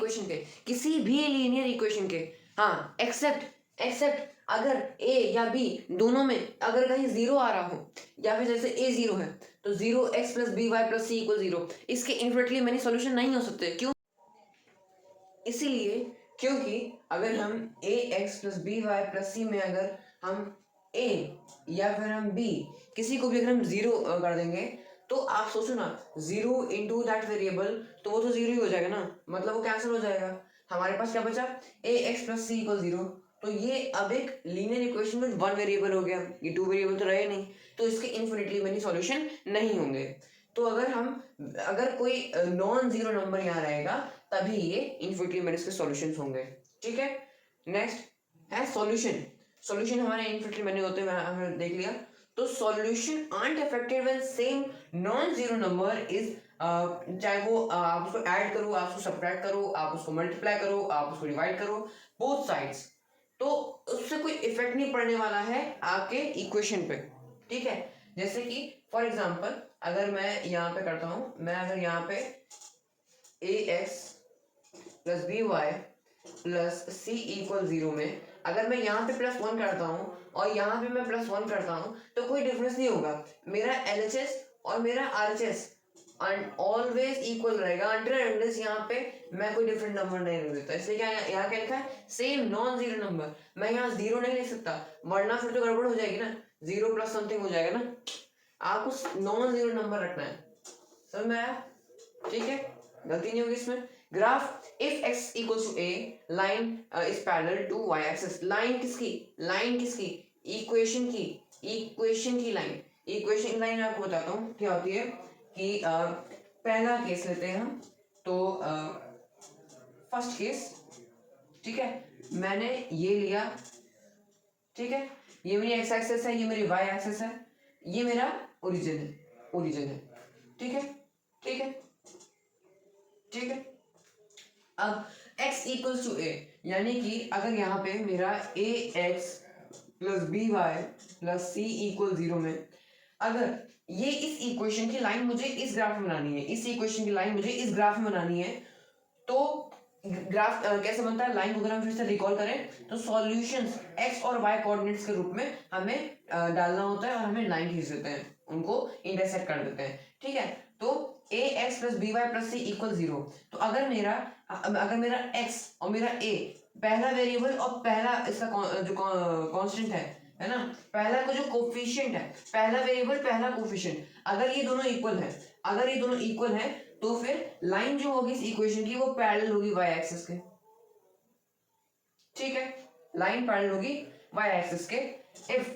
इक्वेशन के, हाँ एक्सेप्ट अगर a या b दोनों में अगर कहीं 0 आ रहा हो, या फिर जैसे a 0 है तो 0x plus B Y plus सी इक्वल 0, इसके इनफिनिटली मेनी सॉल्यूशन नहीं हो सकते। क्यों? इसीलिए क्योंकि अगर हम a x plus B Y plus c में अगर हम a या फिर हम b किसी को भी अगर हम 0 कर देंगे, तो आप सोचो ना 0 इंटू दैट वेरिएबल, तो वो तो 0 ही हो जाएगा ना, मतलब वो कैंसिल हो जाएगा। हमारे पास क्या बचा, ए एक्स प्लस सी इक्वल 0। तो ये अब एक लीनियर इक्वेशन में वन वेरिएबल हो गया, ये टू वेरिएबल तो रहे नहीं, तो इसके इन्फिनिटली मेनी सॉल्यूशन नहीं होंगे। तो अगर कोई नॉन जीरो नंबर यहाँ रहेगा तभी ये इन्फिनिटली मेनी इसके सॉल्यूशंस होंगे। ठीक है, नेक्स्ट है सॉल्यूशन हमारे इन्फिनिटली मेनी होते हैं, हमने देख लिया। तो solution aren't affected when same non zero number is, चाहे वो आप उसको ऐड करो, आप उसको सब्ट्रैक्ट करो, आप उसको मल्टीप्लाई करो, आप उसको डिवाइड करो, बोथ साइड्स, तो उससे कोई इफेक्ट नहीं पड़ने वाला है आपके इक्वेशन पे। ठीक है, जैसे कि फॉर एग्जांपल अगर मैं यहाँ पे करता हूँ, मैं अगर यहाँ पे a x plus B Y plus C equal 0 में अगर मैं यहाँ पे +1 करता हूँ और यहाँ पे मैं +1 करता हूँ, तो कोई डिफरेंस नहीं होगा। मेरा LHS और मेरा RHS ऑलवेज इक्वल रहेगा अनटिल अनलेस यहाँ पे मैं कोई डिफरेंट नंबर नहीं लिख देता। इसलिए क्या यहाँ क्या लिखा है, सेम नॉन जीरो नंबर। मैं यहाँ 0 नहीं लिख सकता, वरना फिर तो गड़बड़ हो जाएगी ना, 0 प्लस समथिंग हो जाएगा ना। आपको नॉन जीरो नंबर रखना है, समझ में आया? ठीक है, गलती नहीं होगी इसमें। Graph if x equals to a line is parallel to y axis. Line किसकी इक्वेशन की लाइन आपको बताता हूँ क्या होती है कि पहला केस लेते हैं हम, तो फर्स्ट केस, ठीक है, मैंने ये लिया, ठीक है, ये मेरी x एक्सिस है, ये मेरी y एक्सिस है, ये मेरा ओरिजिन है, ठीक है। अब x इक्वल्स टू a, यानी कि अगर यहाँ पे मेरा a x plus B Y plus C equal 0 में अगर ये इस इक्वेशन की लाइन मुझे इस ग्राफ में बनानी है, तो ग्राफ कैसे बनता है, लाइन को अगर हम फिर से रिकॉल करें तो सॉल्यूशंस x और y कोऑर्डिनेट्स के रूप में हमें डालना होता है और हमें लाइन खींच देते हैं, उनको इंटरसेक्ट कर देते हैं। ठीक है, तो a x plus B Y plus C equal 0, तो अगर मेरा x और मेरा a पहला वेरिएबल और पहला इसका जो कांस्टेंट है ना, पहला का जो कोफिशिएंट है, पहला वेरिएबल पहला कोफिशिएंट, अगर ये दोनों इक्वल है तो फिर लाइन जो होगी इस इक्वेशन की वो पैरेलल होगी y एक्सिस के। ठीक है, लाइन पैरेलल होगी y एक्सिस के। If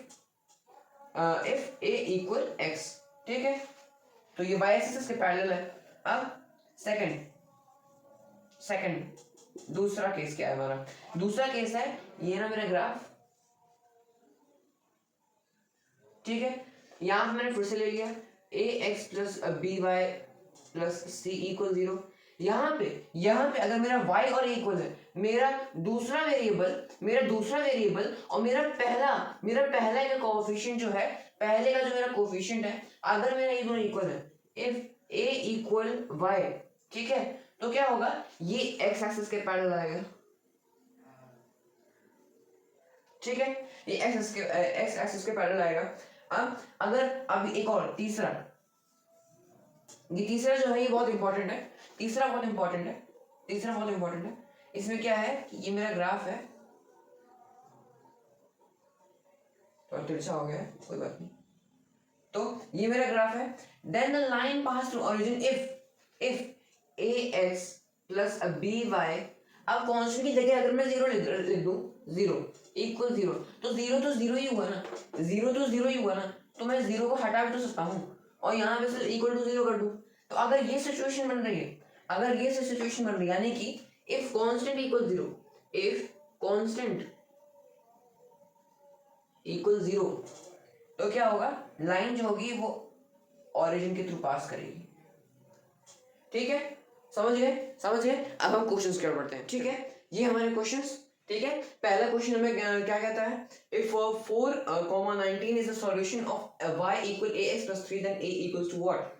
if A equal x, ठीक है, तो ये वाई एक्सिस के पैरेलल है। अब सेकंड दूसरा केस क्या है हमारा? दूसरा केस है ये ना मेरा ग्राफ, ठीक है, यहां मैंने फिर से ले लिया a x plus B Y plus C equal 0। यहाँ पे अगर मेरा y और a इक्वल है, मेरा दूसरा वेरिएबल और मेरा पहला का कोएफिशिएंट जो है, पहले का जो मेरा कोएफिशिएंट है, अगर मेरा ये दोनों इक्वल है, इफ a इक्वल y, ठीक है, तो क्या होगा, ये x एक्सिस के पैरेलल आएगा, ठीक है, ये x एक्सिस के पैरेलल आएगा। अब अगर अब एक और तीसरा जो है ये बहुत इंपॉर्टेंट है, तीसरा बहुत इंपॉर्टेंट है। इसमें क्या है कि ये मेरा ग्राफ है, तो तिरछा हो गया है, कोई बात नहीं, तो ये मेरा ग्राफ है। Then the line pass through origin if ax plus by, अब कांस्टेंट की जगह अगर मैं 0 लिख दूं, 0 इक्वल 0, तो 0 ही हुआ ना, 0 ही हुआ ना, तो मैं 0 को हटा भी तो सकता हूं और यहाँ पे से इक्वल टू 0 कर दूं। तो अगर ये सिचुएशन बन रही है, यानी कि इफ कांस्टेंट इक्वल 0, तो क्या होगा, लाइन जो होगी वो ओरिजिन के थ्रू पास करेगी, ठीक है, समझ गए। अब हम क्वेश्चंस की ओर बढ़ते हैं, ठीक है, ये हमारे क्वेश्चंस, ठीक है। पहला क्वेश्चन हमें क्या कहता है, if 4,19 is the solution of y equal ax plus 3 then a equals to what.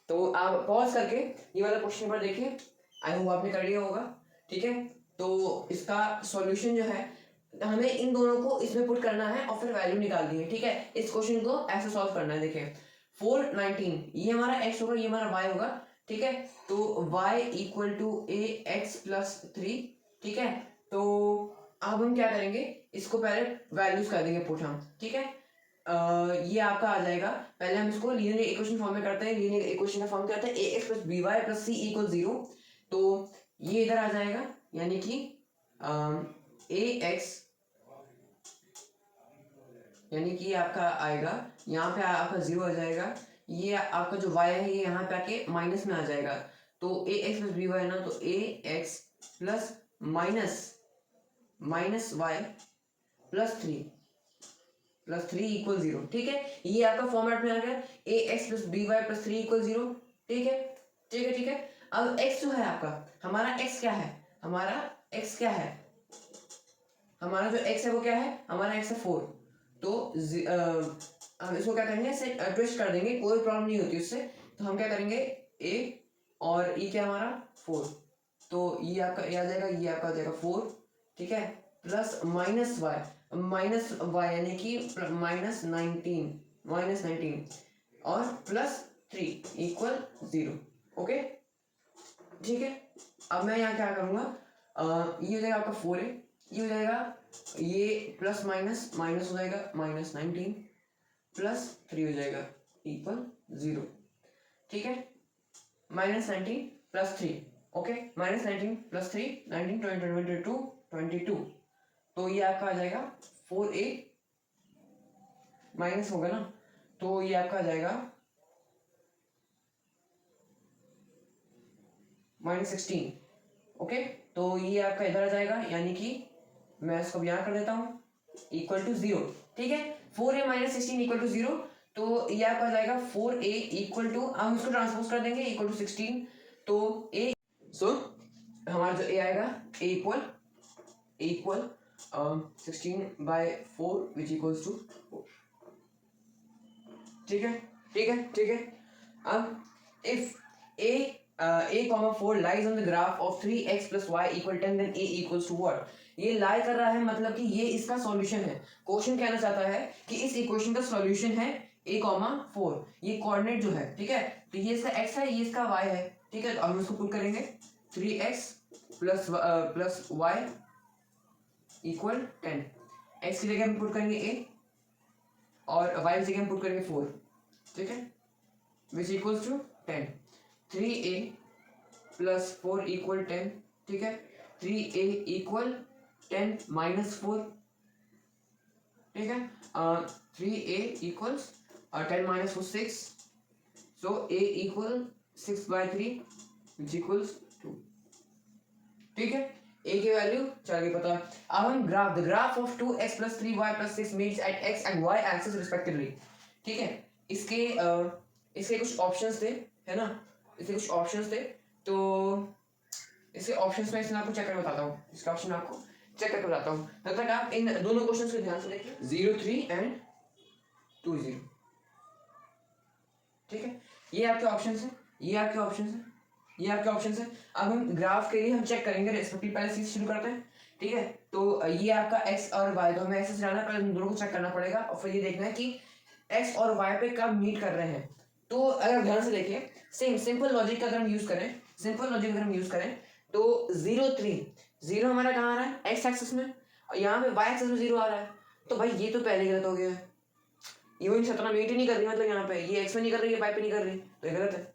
तो आप पॉज करके ये वाला क्वेश्चन पर देखिए, आई होप आपने कर लिया होगा, ठीक है। तो इसका सॉल्यूशन जो है, हमें इन दोनों को इसमें पुट करना है और फिर वैल्यू निकालनी है, ठीक है। इस क्वेश्चन को ऐसे सॉल्व करना है, देखिए 419 ये हमारा x होगा, ये हमारा y होगा, ठीक है। तो y equal to ax plus 3, ठीक है। तो अब हम क्या करेंगे, इसको पहले वैल्यूज कर देंगे पुट हम, ठीक है। ये आपका आ जाएगा, पहले हम इसको लीनियर इक्वेशन फॉर्म में करते हैं, लीनियर इक्वेशन का फॉर्म क्या होता है, ax plus by plus c equal 0। तो ये इधर आ जाएगा, यानी कि ax, यानी कि आपका आएगा, यहाँ पे आपका 0 आ जाएगा, ये आपका जो y है ये यहाँ पे आके माइनस में आ जाएगा, तो ax प्लस by है ना, तो ax plus minus y plus 3 equal 0, ठीक है। ये आपका फॉर्मेट में आ गया, ax plus by plus 3 equal 0, ठीक है। अब x जो है आपका, हमारा x क्या है, हमारा जो x है वो क्या है, हमारा x है 4। तो हम इसको क्या करेंगे, इसे ट्विस्ट कर देंगे, कोई प्रॉब्लम नहीं होती उससे। तो हम क्या करेंगे, a और e क्या हमारा 4, तो ये आपका आ जाएगा, ये आपका आ जाएगा 4, ठीक है, प्लस माइनस y यानी कि माइनस 19 और प्लस 3 इक्वल 0, ओके, ठीक है। अब मैं यहाँ क्या करूँगा, ये हो जाएगा आपका 4 है, ये हो जाएगा, ये प्लस माइनस हो जाएगा, माइनस 19 प्लस 3 हो जाएगा इक्वल 0, ठीक है। Minus 19 plus 3, okay, minus 19 plus 3, 19 20 22, तो ये आपका आ जाएगा 4a माइनस होगा ना, तो ये आपका आ जाएगा -16, ओके। तो ये आपका इधर आ जाएगा, यानी कि मैं इसको यहाँ कर देता हूँ, इक्वल टू 0, ठीक है। 4a माइनस 16 इक्वल टू 0, तो ये आपका आ जाएगा 4a इक्वल टू, हम इसको ट्रांसपोज कर देंगे, इक्वल टू 16, तो a, सो हमारा जो a आएगा, a equal 16/4 which equals to 4, ठीक है। अब if a,4 lies on the graph of 3x plus y equal 10 then a equals to what। ये लाई कर रहा है, मतलब कि ये इसका सॉल्यूशन है। क्वेश्चन कहना चाहता है कि इस इक्वेशन का सॉल्यूशन है a,4, ये कोऑर्डिनेट जो है, ठीक है। तो ये इसका x है, ये इसका y है, ठीक है। तो हम इसको पुट करेंगे 3x plus y equal 10, x की जगह हम पुट करेंगे a और y की जगह हम पुट करेंगे 4, ठीक है, which equals to 10। 3a plus 4 equal 10, ठीक है। 3a इक्वल 10 माइनस 4, ठीक है। 3a equals 10 minus 6, so a equal 6/3 which equals 2। ठीक है, a की वैल्यू चल गई पता। अब हम graph, the graph of 2x + 3y + 6 meets eight x and y axis respectively. ठीक है, इसके इसके कुछ ऑप्शंस थे, है ना, इसके कुछ ऑप्शंस थे, तो इसके ऑप्शंस में इसमें आपको चेक करके बताता हूँ, इसका ऑप्शन आपको चेक करके बताता हूँ, तब तक आप इन दोनों क्वेश्चंस को ध्यान से देखिए, 0 3 एंड 2 0। ठीक है, ये आपके ऑप्शंस हैं, ये आपके ऑप्शंस हैं, ये आपके ऑप्शंस हैं। अब हम ग्राफ के लिए हम चेक करेंगे रेस्पेक्टिव, पहले से शुरू करते हैं। ठीक है, तो ये आपका x और y, तो हमें एक्सेस डालना, पहले इन दोनों को चेक करना पड़ेगा और फिर ये देखना है कि x और y पे कब मीट कर रहे हैं। तो अगर ध्यान से देखिए, सिंपल लॉजिक का अगर हम यूज करें, सिंपल लॉजिक अगर हम यूज करें तो 0 3 0 हमारा कहाँ आ रहा है, x एक्सिस में, और यहाँ पे y एक्सिस में 0 आ रहा है, तो भाई ये तो पहले गलत हो गया है, ये 17 मीट ही नहीं कर रही, मतलब यहाँ पे ये x में नहीं कर रही है, y पे नहीं कर रही, तो ये गलत है।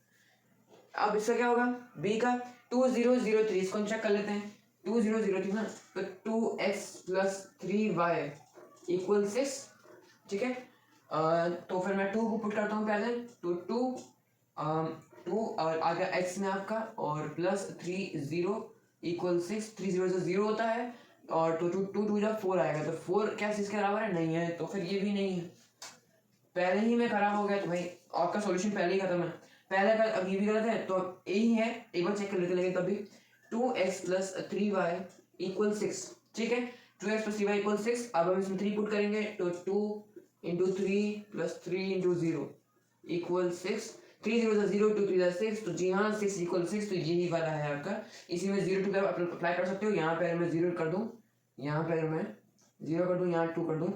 अब इसका क्या होगा, b का 2 0 0 3, इसको हम चेक कर लेते हैं, 2 0 0 3 ना, तो 2x + 3y = 6। ठीक है, तो फिर मैं 2 को पुट करता हूँ पहले, तो 2 और आगे x में आपका, और प्लस 3 0 = 6, 3 0 से 0 होता है, और तो 2 2 जब 4 आएगा, तो 4 क्या 6 के बराबर है, नहीं है, तो फिर ये भी नहीं है, पहले ही में खराब हो गया, तो भाई आपका सॉल्यूशन पहले ही खत्म है, पहले का, अब ये भी गलत है, तो यही है, एक बार चेक कर लेते, लेकिन तभी 2x + 3y = 6। ठीक है, 2x + 3y = 6, अब हम इसमें 3 पुट करेंगे, तो 2 × 3 + 3 × 0 = 6, 3 0 से 0, 2 3 6, तो जी हाँ 6 = 6, तो यही वाला है आपका। इसी में 0 2 अप्लाई कर सकते हो, यहाँ पे अगर मैं 0 कर दूँ, यहाँ पे अगर मैं 0 कर दूँ, यहाँ 2 कर दूँ,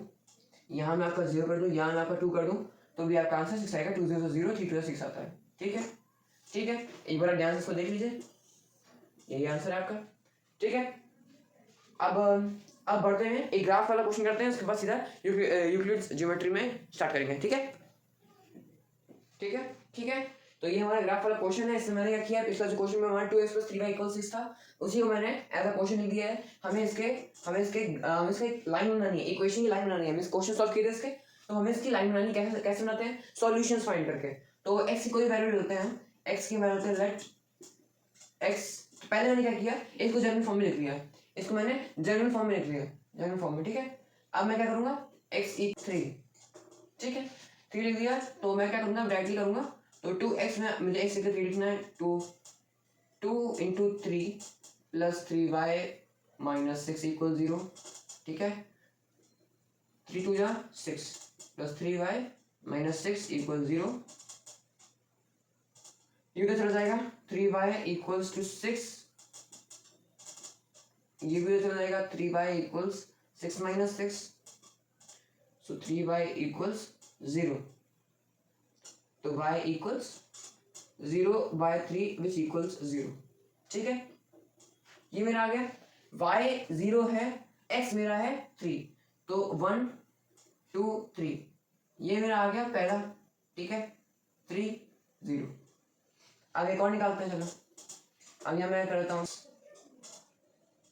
यहाँ मैं आपका 0 कर दूँ, यहाँ मैं आपका 2 कर दूँ, तो भी आपका आंसर 6 आएगा, 2 0 से 0, 3 2 6 आता है। ठीक है, ठीक है, एक बार ध्यान से इसको देख लीजिए, यही आंसर है आपका। ठीक है, अब बढ़ते हैं, एक ग्राफ वाला क्वेश्चन करते हैं, उसके बाद सीधा यूक्लिड्स ज्योमेट्री में स्टार्ट करेंगे। ठीक है, ठीक है, ठीक है, तो ये हमारा ग्राफ वाला क्वेश्चन है। इसमें मैंने क्या किया, पिछला जो क्वेश्चन में हमारा 2x + 3y = 6 था, उसी को मैंने एज अ क्वेश्चन लिख दिया है। हमें इसके लाइन बनानी है, इक्वेशन की लाइन बनानी है, हमें क्वेश्चन सॉल्व किए थे इसके, तो हमें इसकी लाइन बनानी कैसे कैसे बनाते हैं, सॉल्यूशंस फाइंड करके। तो x की कोई वैल्यू लेते हैं, x की वैल्यू लेते हैं, लेट x, पहले मैंने क्या किया, इसको जनरल फॉर्म में लिख लिया, इसको मैंने जनरल फॉर्म में लिख लिया, जनरल फॉर्म में। ठीक है, अब मैं क्या करूंगा, x = 3, ठीक है, 3 लिख दिया, तो मैं क्या करूंगा, डायरेक्टली करूंगा, तो 2x में मुझे x = 3 लिखना है, 2 × 3 + 3y - 6 = 0। ठीक है, 3 2 6 + 3y - 6 = 0, ये उधर चला जाएगा, 3y = 6, ये भी उधर चला जाएगा, 3y = 6 - 6, so 3y = 0, तो y = 0/3 which equals 0। ठीक है, ये मेरा आ गया, y 0 है, x मेरा है 3, तो 1 2 3, ये मेरा आ गया पहला। ठीक है, 3 0, आगे कौन निकालते हैं, चलो अब यहाँ मैं करता हूँ,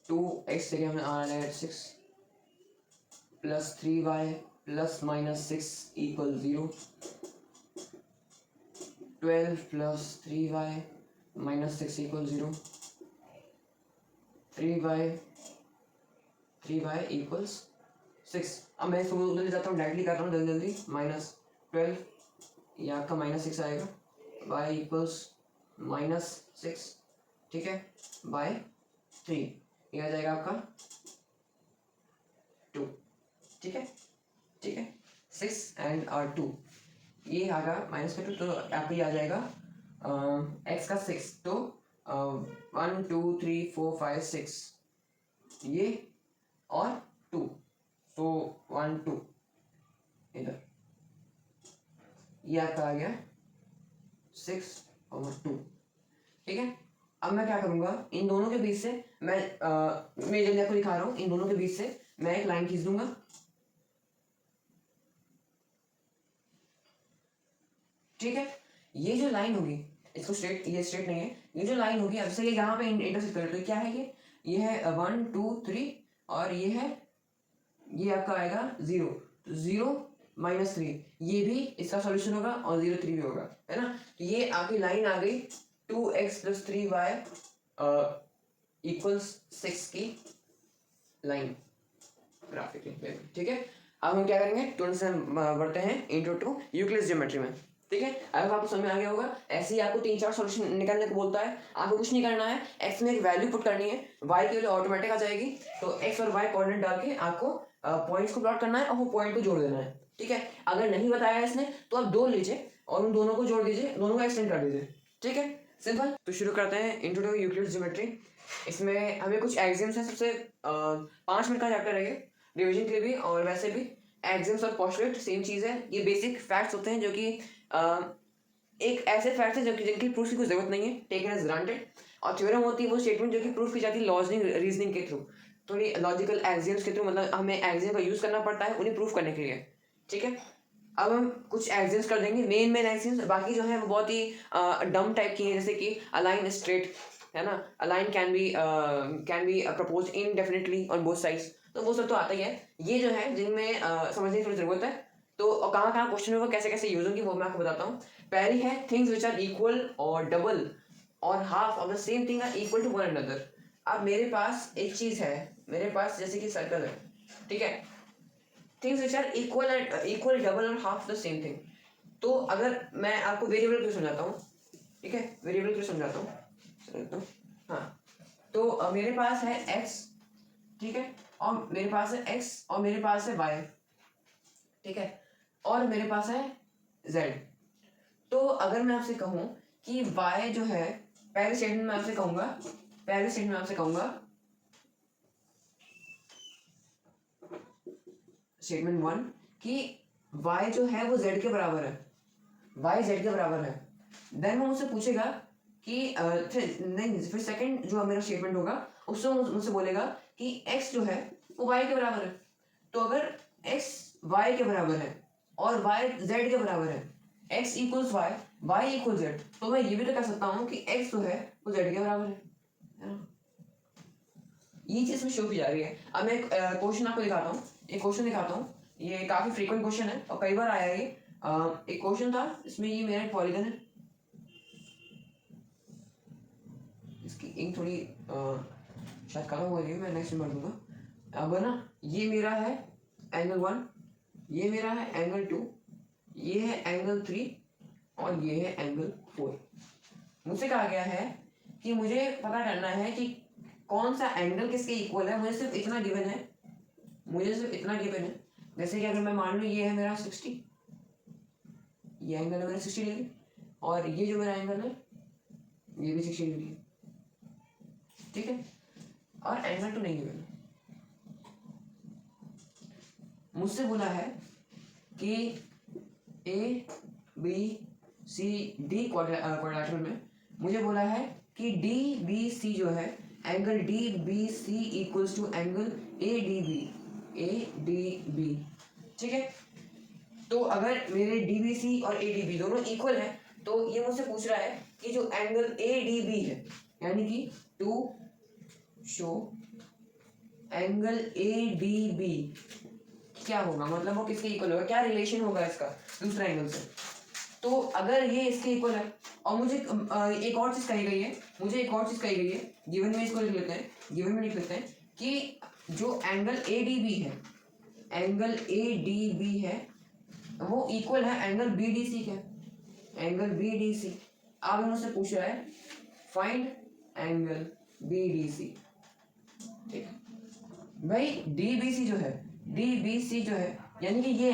2x जगह में आ रहा है 6 + 3y ± 6 = 0, 12 + 3y - 6 = 0, 3y = 6। अब मैं इसको उधर ले जाता हूँ, डायरेक्टली कर रहा हूँ जल्दी जल्दी, -12, ये आपका -6 आएगा, y = -6, ठीक है, बाय 3, ये आ जाएगा आपका 2। ठीक है, ठीक है, 6 एंड 2, ये आएगा -2, तो आपको ये आ जाएगा x का 6, तो 1 2 3 4 5 6, ये और 2, तो 1 2 इधर, ये आपका आ गया 6 और 2। ठीक है, अब मैं क्या करूंगा, इन दोनों के बीच से मैं जल्दी आपको दिखा रहा हूँ, इन दोनों के बीच से मैं एक लाइन खींच दूंगा। ठीक है, ये जो लाइन होगी, इसको स्ट्रेट, ये स्ट्रेट नहीं है, ये जो लाइन होगी, अब से ये यहाँ पे इंटरसेक्ट कर, तो क्या है ये है 1 2 3, और ये है, ये आपका आएगा 0, 0 -3, ये भी इसका सॉल्यूशन होगा और 0 3 भी होगा, है ना। तो ये आपकी लाइन आ गई 2x + 3y = 6 की लाइन ग्राफिकली, ठीक है। अब हम क्या करेंगे, तुरंत से हम बढ़ते हैं इंट्रो टू यूक्लिड्स ज्योमेट्री में, ठीक है। अगर आपको समझ में आ गया होगा, ऐसे ही आपको 3-4 सॉल्यूशन निकालने को बोलता है, आपको कुछ नहीं करना है, x में एक वैल्यू पुट करनी है, y की वैल्यू ऑटोमेटिक आ जाएगी, तो x और y कोऑर्डिनेट डाल के आपको पॉइंट्स को प्लॉट करना है और वो पॉइंट को जोड़ देना है, ठीक है। अगर नहीं बताया इसने तो आप 2 लीजिए और उन दोनों को जोड़ दीजिए, दोनों को एक्सटेंड कर दीजिए, ठीक है, सिंपल। तो शुरू करते हैं इंट्रो टू यूक्लिड्स ज्योमेट्री। इसमें हमें कुछ एग्जाम्स हैं, सबसे 5 मिनट का चैप्टर है ये, रिविजन के लिए भी और वैसे भी। एग्जाम्स और पोस्टुलेट सेम चीज़ है, ये बेसिक फैक्ट्स होते हैं जो कि एक ऐसे फैक्ट्स हैं जो कि जिनकी प्रूफ की कोई जरूरत नहीं है, टेकन एज ग्रांटेड। और थ्योरम होती है वो स्टेटमेंट जो कि प्रूफ की जाती है लॉजिक रीजनिंग के थ्रू, थोड़ी लॉजिकल एक्सियम्स के थ्रू, मतलब हमें एक्सियम का यूज़ करना पड़ता है उन्हें प्रूफ करने के लिए, ठीक है। अब हम कुछ एक्सियम्स कर देंगे, मेन एक्सियम्स, बाकी जो है वो बहुत ही डम टाइप की हैं, जैसे कि अलाइन स्ट्रेट, है ना, align can be propose indefinitely on both sides, तो वो सब तो आता ही है। ये जो है जिनमें समझने की थोड़ी ज़रूरत है, तो कहाँ कहाँ क्वेश्चन में वो कैसे कैसे यूज होंगी वो मैं आपको बताता हूँ। पहली है थिंग्स विच आर इक्वल और डबल और half of the same thing are equal to one another. अब मेरे पास एक चीज़ है, मेरे पास जैसे कि सर्कल है, ठीक है, things which are equal double और हाफ द सेम थिंग। तो अगर मैं आपको वेरिएबल क्यों समझाता हूँ, ठीक है, वेरिएबल क्यों समझाता हूँ, हाँ, तो मेरे पास है x, ठीक है, और मेरे पास है x और मेरे पास है y, ठीक है, और मेरे पास है z। तो अगर मैं आपसे कहूँ कि y जो है, पहले स्टेटमेंट में आपसे कहूँगा स्टेटमेंट 1 कि y जो है वो z के बराबर है, y z के बराबर है। देन वो मुझसे पूछेगा कि नहीं, फिर सेकंड जो मेरा स्टेटमेंट होगा उससे मुझसे बोलेगा कि x जो है वो y के बराबर है। तो अगर x y के बराबर है और y z के बराबर है, x = y, y = z, तो मैं ये भी तो कह सकता हूँ कि x जो है वो z के बराबर है ना। ये चीज़ में शो की जा रही है। अब मैं क्वेश्चन आपको दिखाता हूँ, एक क्वेश्चन दिखाता हूँ, ये काफ़ी फ्रीक्वेंट क्वेश्चन है और कई बार आया है ये। एक क्वेश्चन था, इसमें ये मेरा एक पॉलीगन है, इसकी इंक थोड़ी शायद कलर हो रही है, मैं नेक्स्ट में भर दूंगा। अब ना ये मेरा है एंगल 1, ये मेरा है एंगल 2, ये है एंगल 3 और ये है एंगल 4। मुझसे कहा गया है कि मुझे पता करना है कि कौन सा एंगल किसके इक्वल है। मुझे सिर्फ इतना गिवन है, जैसे कि अगर मैं मान लूँ ये है मेरा 60, ये एंगल है मेरा 60 डिग्री, और ये जो मेरा एंगल है ये भी 60 डिग्री है, ठीक है, और एंगल 2 नहीं गिवन है। मुझसे बोला है कि ABCD क्वाड्रिलेटरल में मुझे बोला है कि DBC जो है, एंगल DBC = एंगल ADB, ठीक है। तो अगर मेरे DBC और ADB दोनों इक्वल हैं तो ये मुझसे पूछ रहा है कि जो एंगल ADB है, यानी कि टू शो एंगल ADB क्या होगा, मतलब वो किसके इक्वल होगा, क्या रिलेशन होगा इसका दूसरा एंगल से। तो अगर ये इसके इक्वल है और मुझे एक और चीज़ कही गई है, गिवन में इसको लिख लेते हैं कि जो एंगल ADB है वो इक्वल है एंगल BDC के, एंगल BDC। अब मुझसे पूछ रहा है फाइंड एंगल BDC, ठीक है भाई। DBC जो है यानी कि ये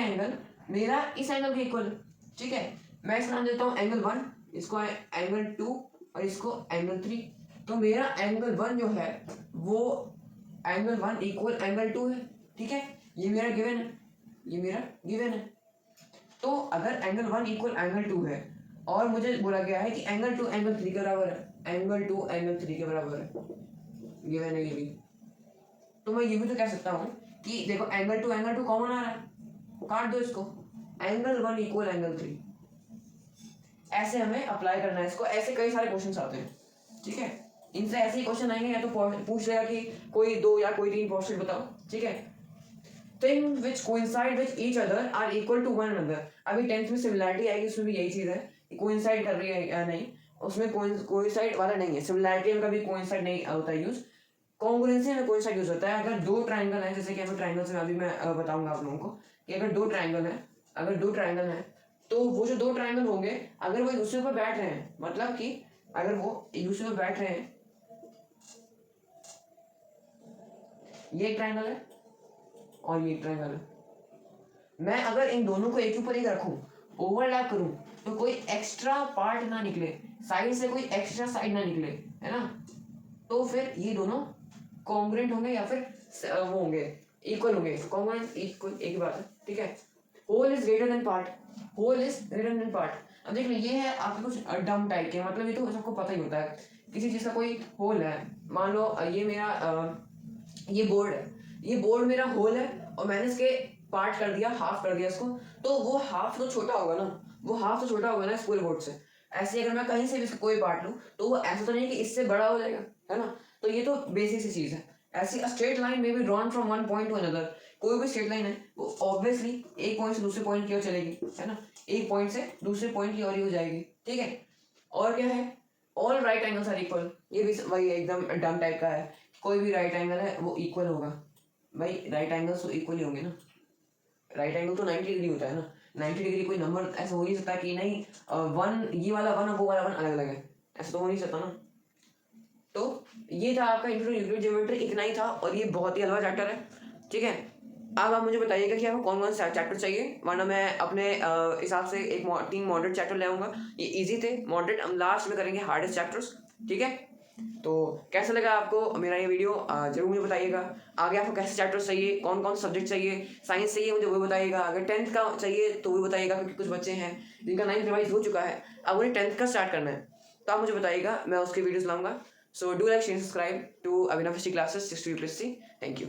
एंगल मेरा इस एंगल के इक्वल है, ठीक है। मैं इसका नाम देता हूँ एंगल 1, इसको एंगल 2 और इसको एंगल 3। तो मेरा एंगल 1 जो है वो एंगल 1 इक्वल एंगल 2 है, ठीक है। ये मेरा गिवन है, तो अगर एंगल 1 इक्वल एंगल 2 है और मुझे बोला गया है कि एंगल 2 एंगल 3 के बराबर है, गिवन है ये भी, तो मैं ये भी तो कह सकता हूँ कि देखो एंगल 2 कॉमन आ रहा है, काट दो इसको, एंगल 1 इक्वल एंगल 3। ऐसे हमें अप्लाई करना है इसको, ऐसे कई सारे क्वेश्चंस आते हैं, ठीक है। इनसे ऐसे ही क्वेश्चन आएंगे, या तो पूछ लेगा कि कोई 2 या कोई 3 पोस्टुलेट बताओ, ठीक है। Thing which coincide which each other are equal to one another. अभी 10th में सिमिलैरिटी आएगी, उसमें भी यही चीज़ है, कोइंसाइड कर रही है या नहीं, उसमें कोइंसाइड वाला नहीं है। सिमिलैरिटी में कभी कोइंसाइड नहीं होता यूज, कॉन्ग्रुएंसी में कोइंसाइड यूज होता है। अगर दो ट्राइंगल है, जैसे कि हमें ट्राइंगल से अभी मैं बताऊंगा आप लोगों को कि अगर दो ट्राइंगल है तो वो जो दो ट्राइंगल होंगे अगर वो एक दूसरे पर बैठ रहे हैं, मतलब कि अगर वो एक दूसरे पर बैठ रहे हैं, ये एक ट्राइंगल है और ये एक ट्राइंगल है, मैं अगर इन दोनों को एक के ऊपर एक रखूं, ओवरलैप करूं, तो कोई एक्स्ट्रा पार्ट ना निकले, साइड से कोई एक्स्ट्रा साइड ना निकले, है ना, तो फिर ये दोनों कॉन्ग्रुएंट होंगे या फिर वो होंगे, इक्वल होंगे। कॉन्ग्रुएंट इक्वल एक ही बात है, ठीक है। Whole is greater than part, whole is greater than part. अब देख लो, ये है आपके कुछ डम टाइप के, मतलब ये तो सबको पता ही होता है, किसी चीज़ का कोई होल है, मान लो ये मेरा ये बोर्ड है, ये बोर्ड मेरा होल है और मैंने इसके पार्ट कर दिया, हाफ कर दिया इसको, तो वो हाफ तो छोटा होगा ना, वो हाफ तो छोटा होगा ना इस पूरे बोर्ड से। ऐसे अगर मैं कहीं से भी इसका कोई पार्ट लूँ तो वो ऐसा तो नहीं कि इससे बड़ा हो जाएगा, है ना। तो ये तो बेसिक सी चीज़ है। ऐसी स्ट्रेट लाइन में be drawn from one point two another, कोई भी स्ट्रेट लाइन है वो ऑब्वियसली एक पॉइंट से दूसरे पॉइंट की ओर चलेगी, है ना, एक पॉइंट से दूसरे पॉइंट की ओर ही हो जाएगी, ठीक है। और क्या है, all right angles are equal, ये भी वही एकदम डम टाइप का है, कोई भी राइट एंगल है वो इक्वल होगा। भाई राइट एंगल्स तो इक्वल ही होंगे ना, राइट एंगल तो 90 डिग्री होता है ना, 90 डिग्री कोई नंबर ऐसा हो नहीं सकता कि नहीं वन ये वाला वन और वो वाला वन अलग अलग है, ऐसा तो हो नहीं सकता ना। तो ये था आपका इंट्रोडक्शन टू यूक्लिड ज्योमेट्री, इतना ही था और ये बहुत ही अलग चैप्टर है, ठीक है। अब आप मुझे बताइएगा कि आपको कौन कौन से चैप्टर चाहिए, वरना मैं अपने हिसाब से एक 3 मॉडरेट चैप्टर ले आऊँगा। ये इजी थे, मॉडरेट हम लास्ट में करेंगे हार्डेस्ट चैप्टर्स, ठीक है। तो कैसा लगा आपको मेरा ये वीडियो, जरूर मुझे बताइएगा। आगे आपको कैसे चैप्टर्स चाहिए, कौन कौन सब्जेक्ट चाहिए, साइंस चाहिए मुझे वो बताइएगा, अगर 10th का चाहिए तो वो बताइएगा, क्योंकि कुछ बच्चे हैं जिनका 9th रिवाइज हो चुका है, अब उन्हें 10th का स्टार्ट करना है, तो आप मुझे बताइएगा, मैं उसके वीडियोस लाऊंगा। So do like share subscribe to Abhinav history classes 6 to 8. Thank you.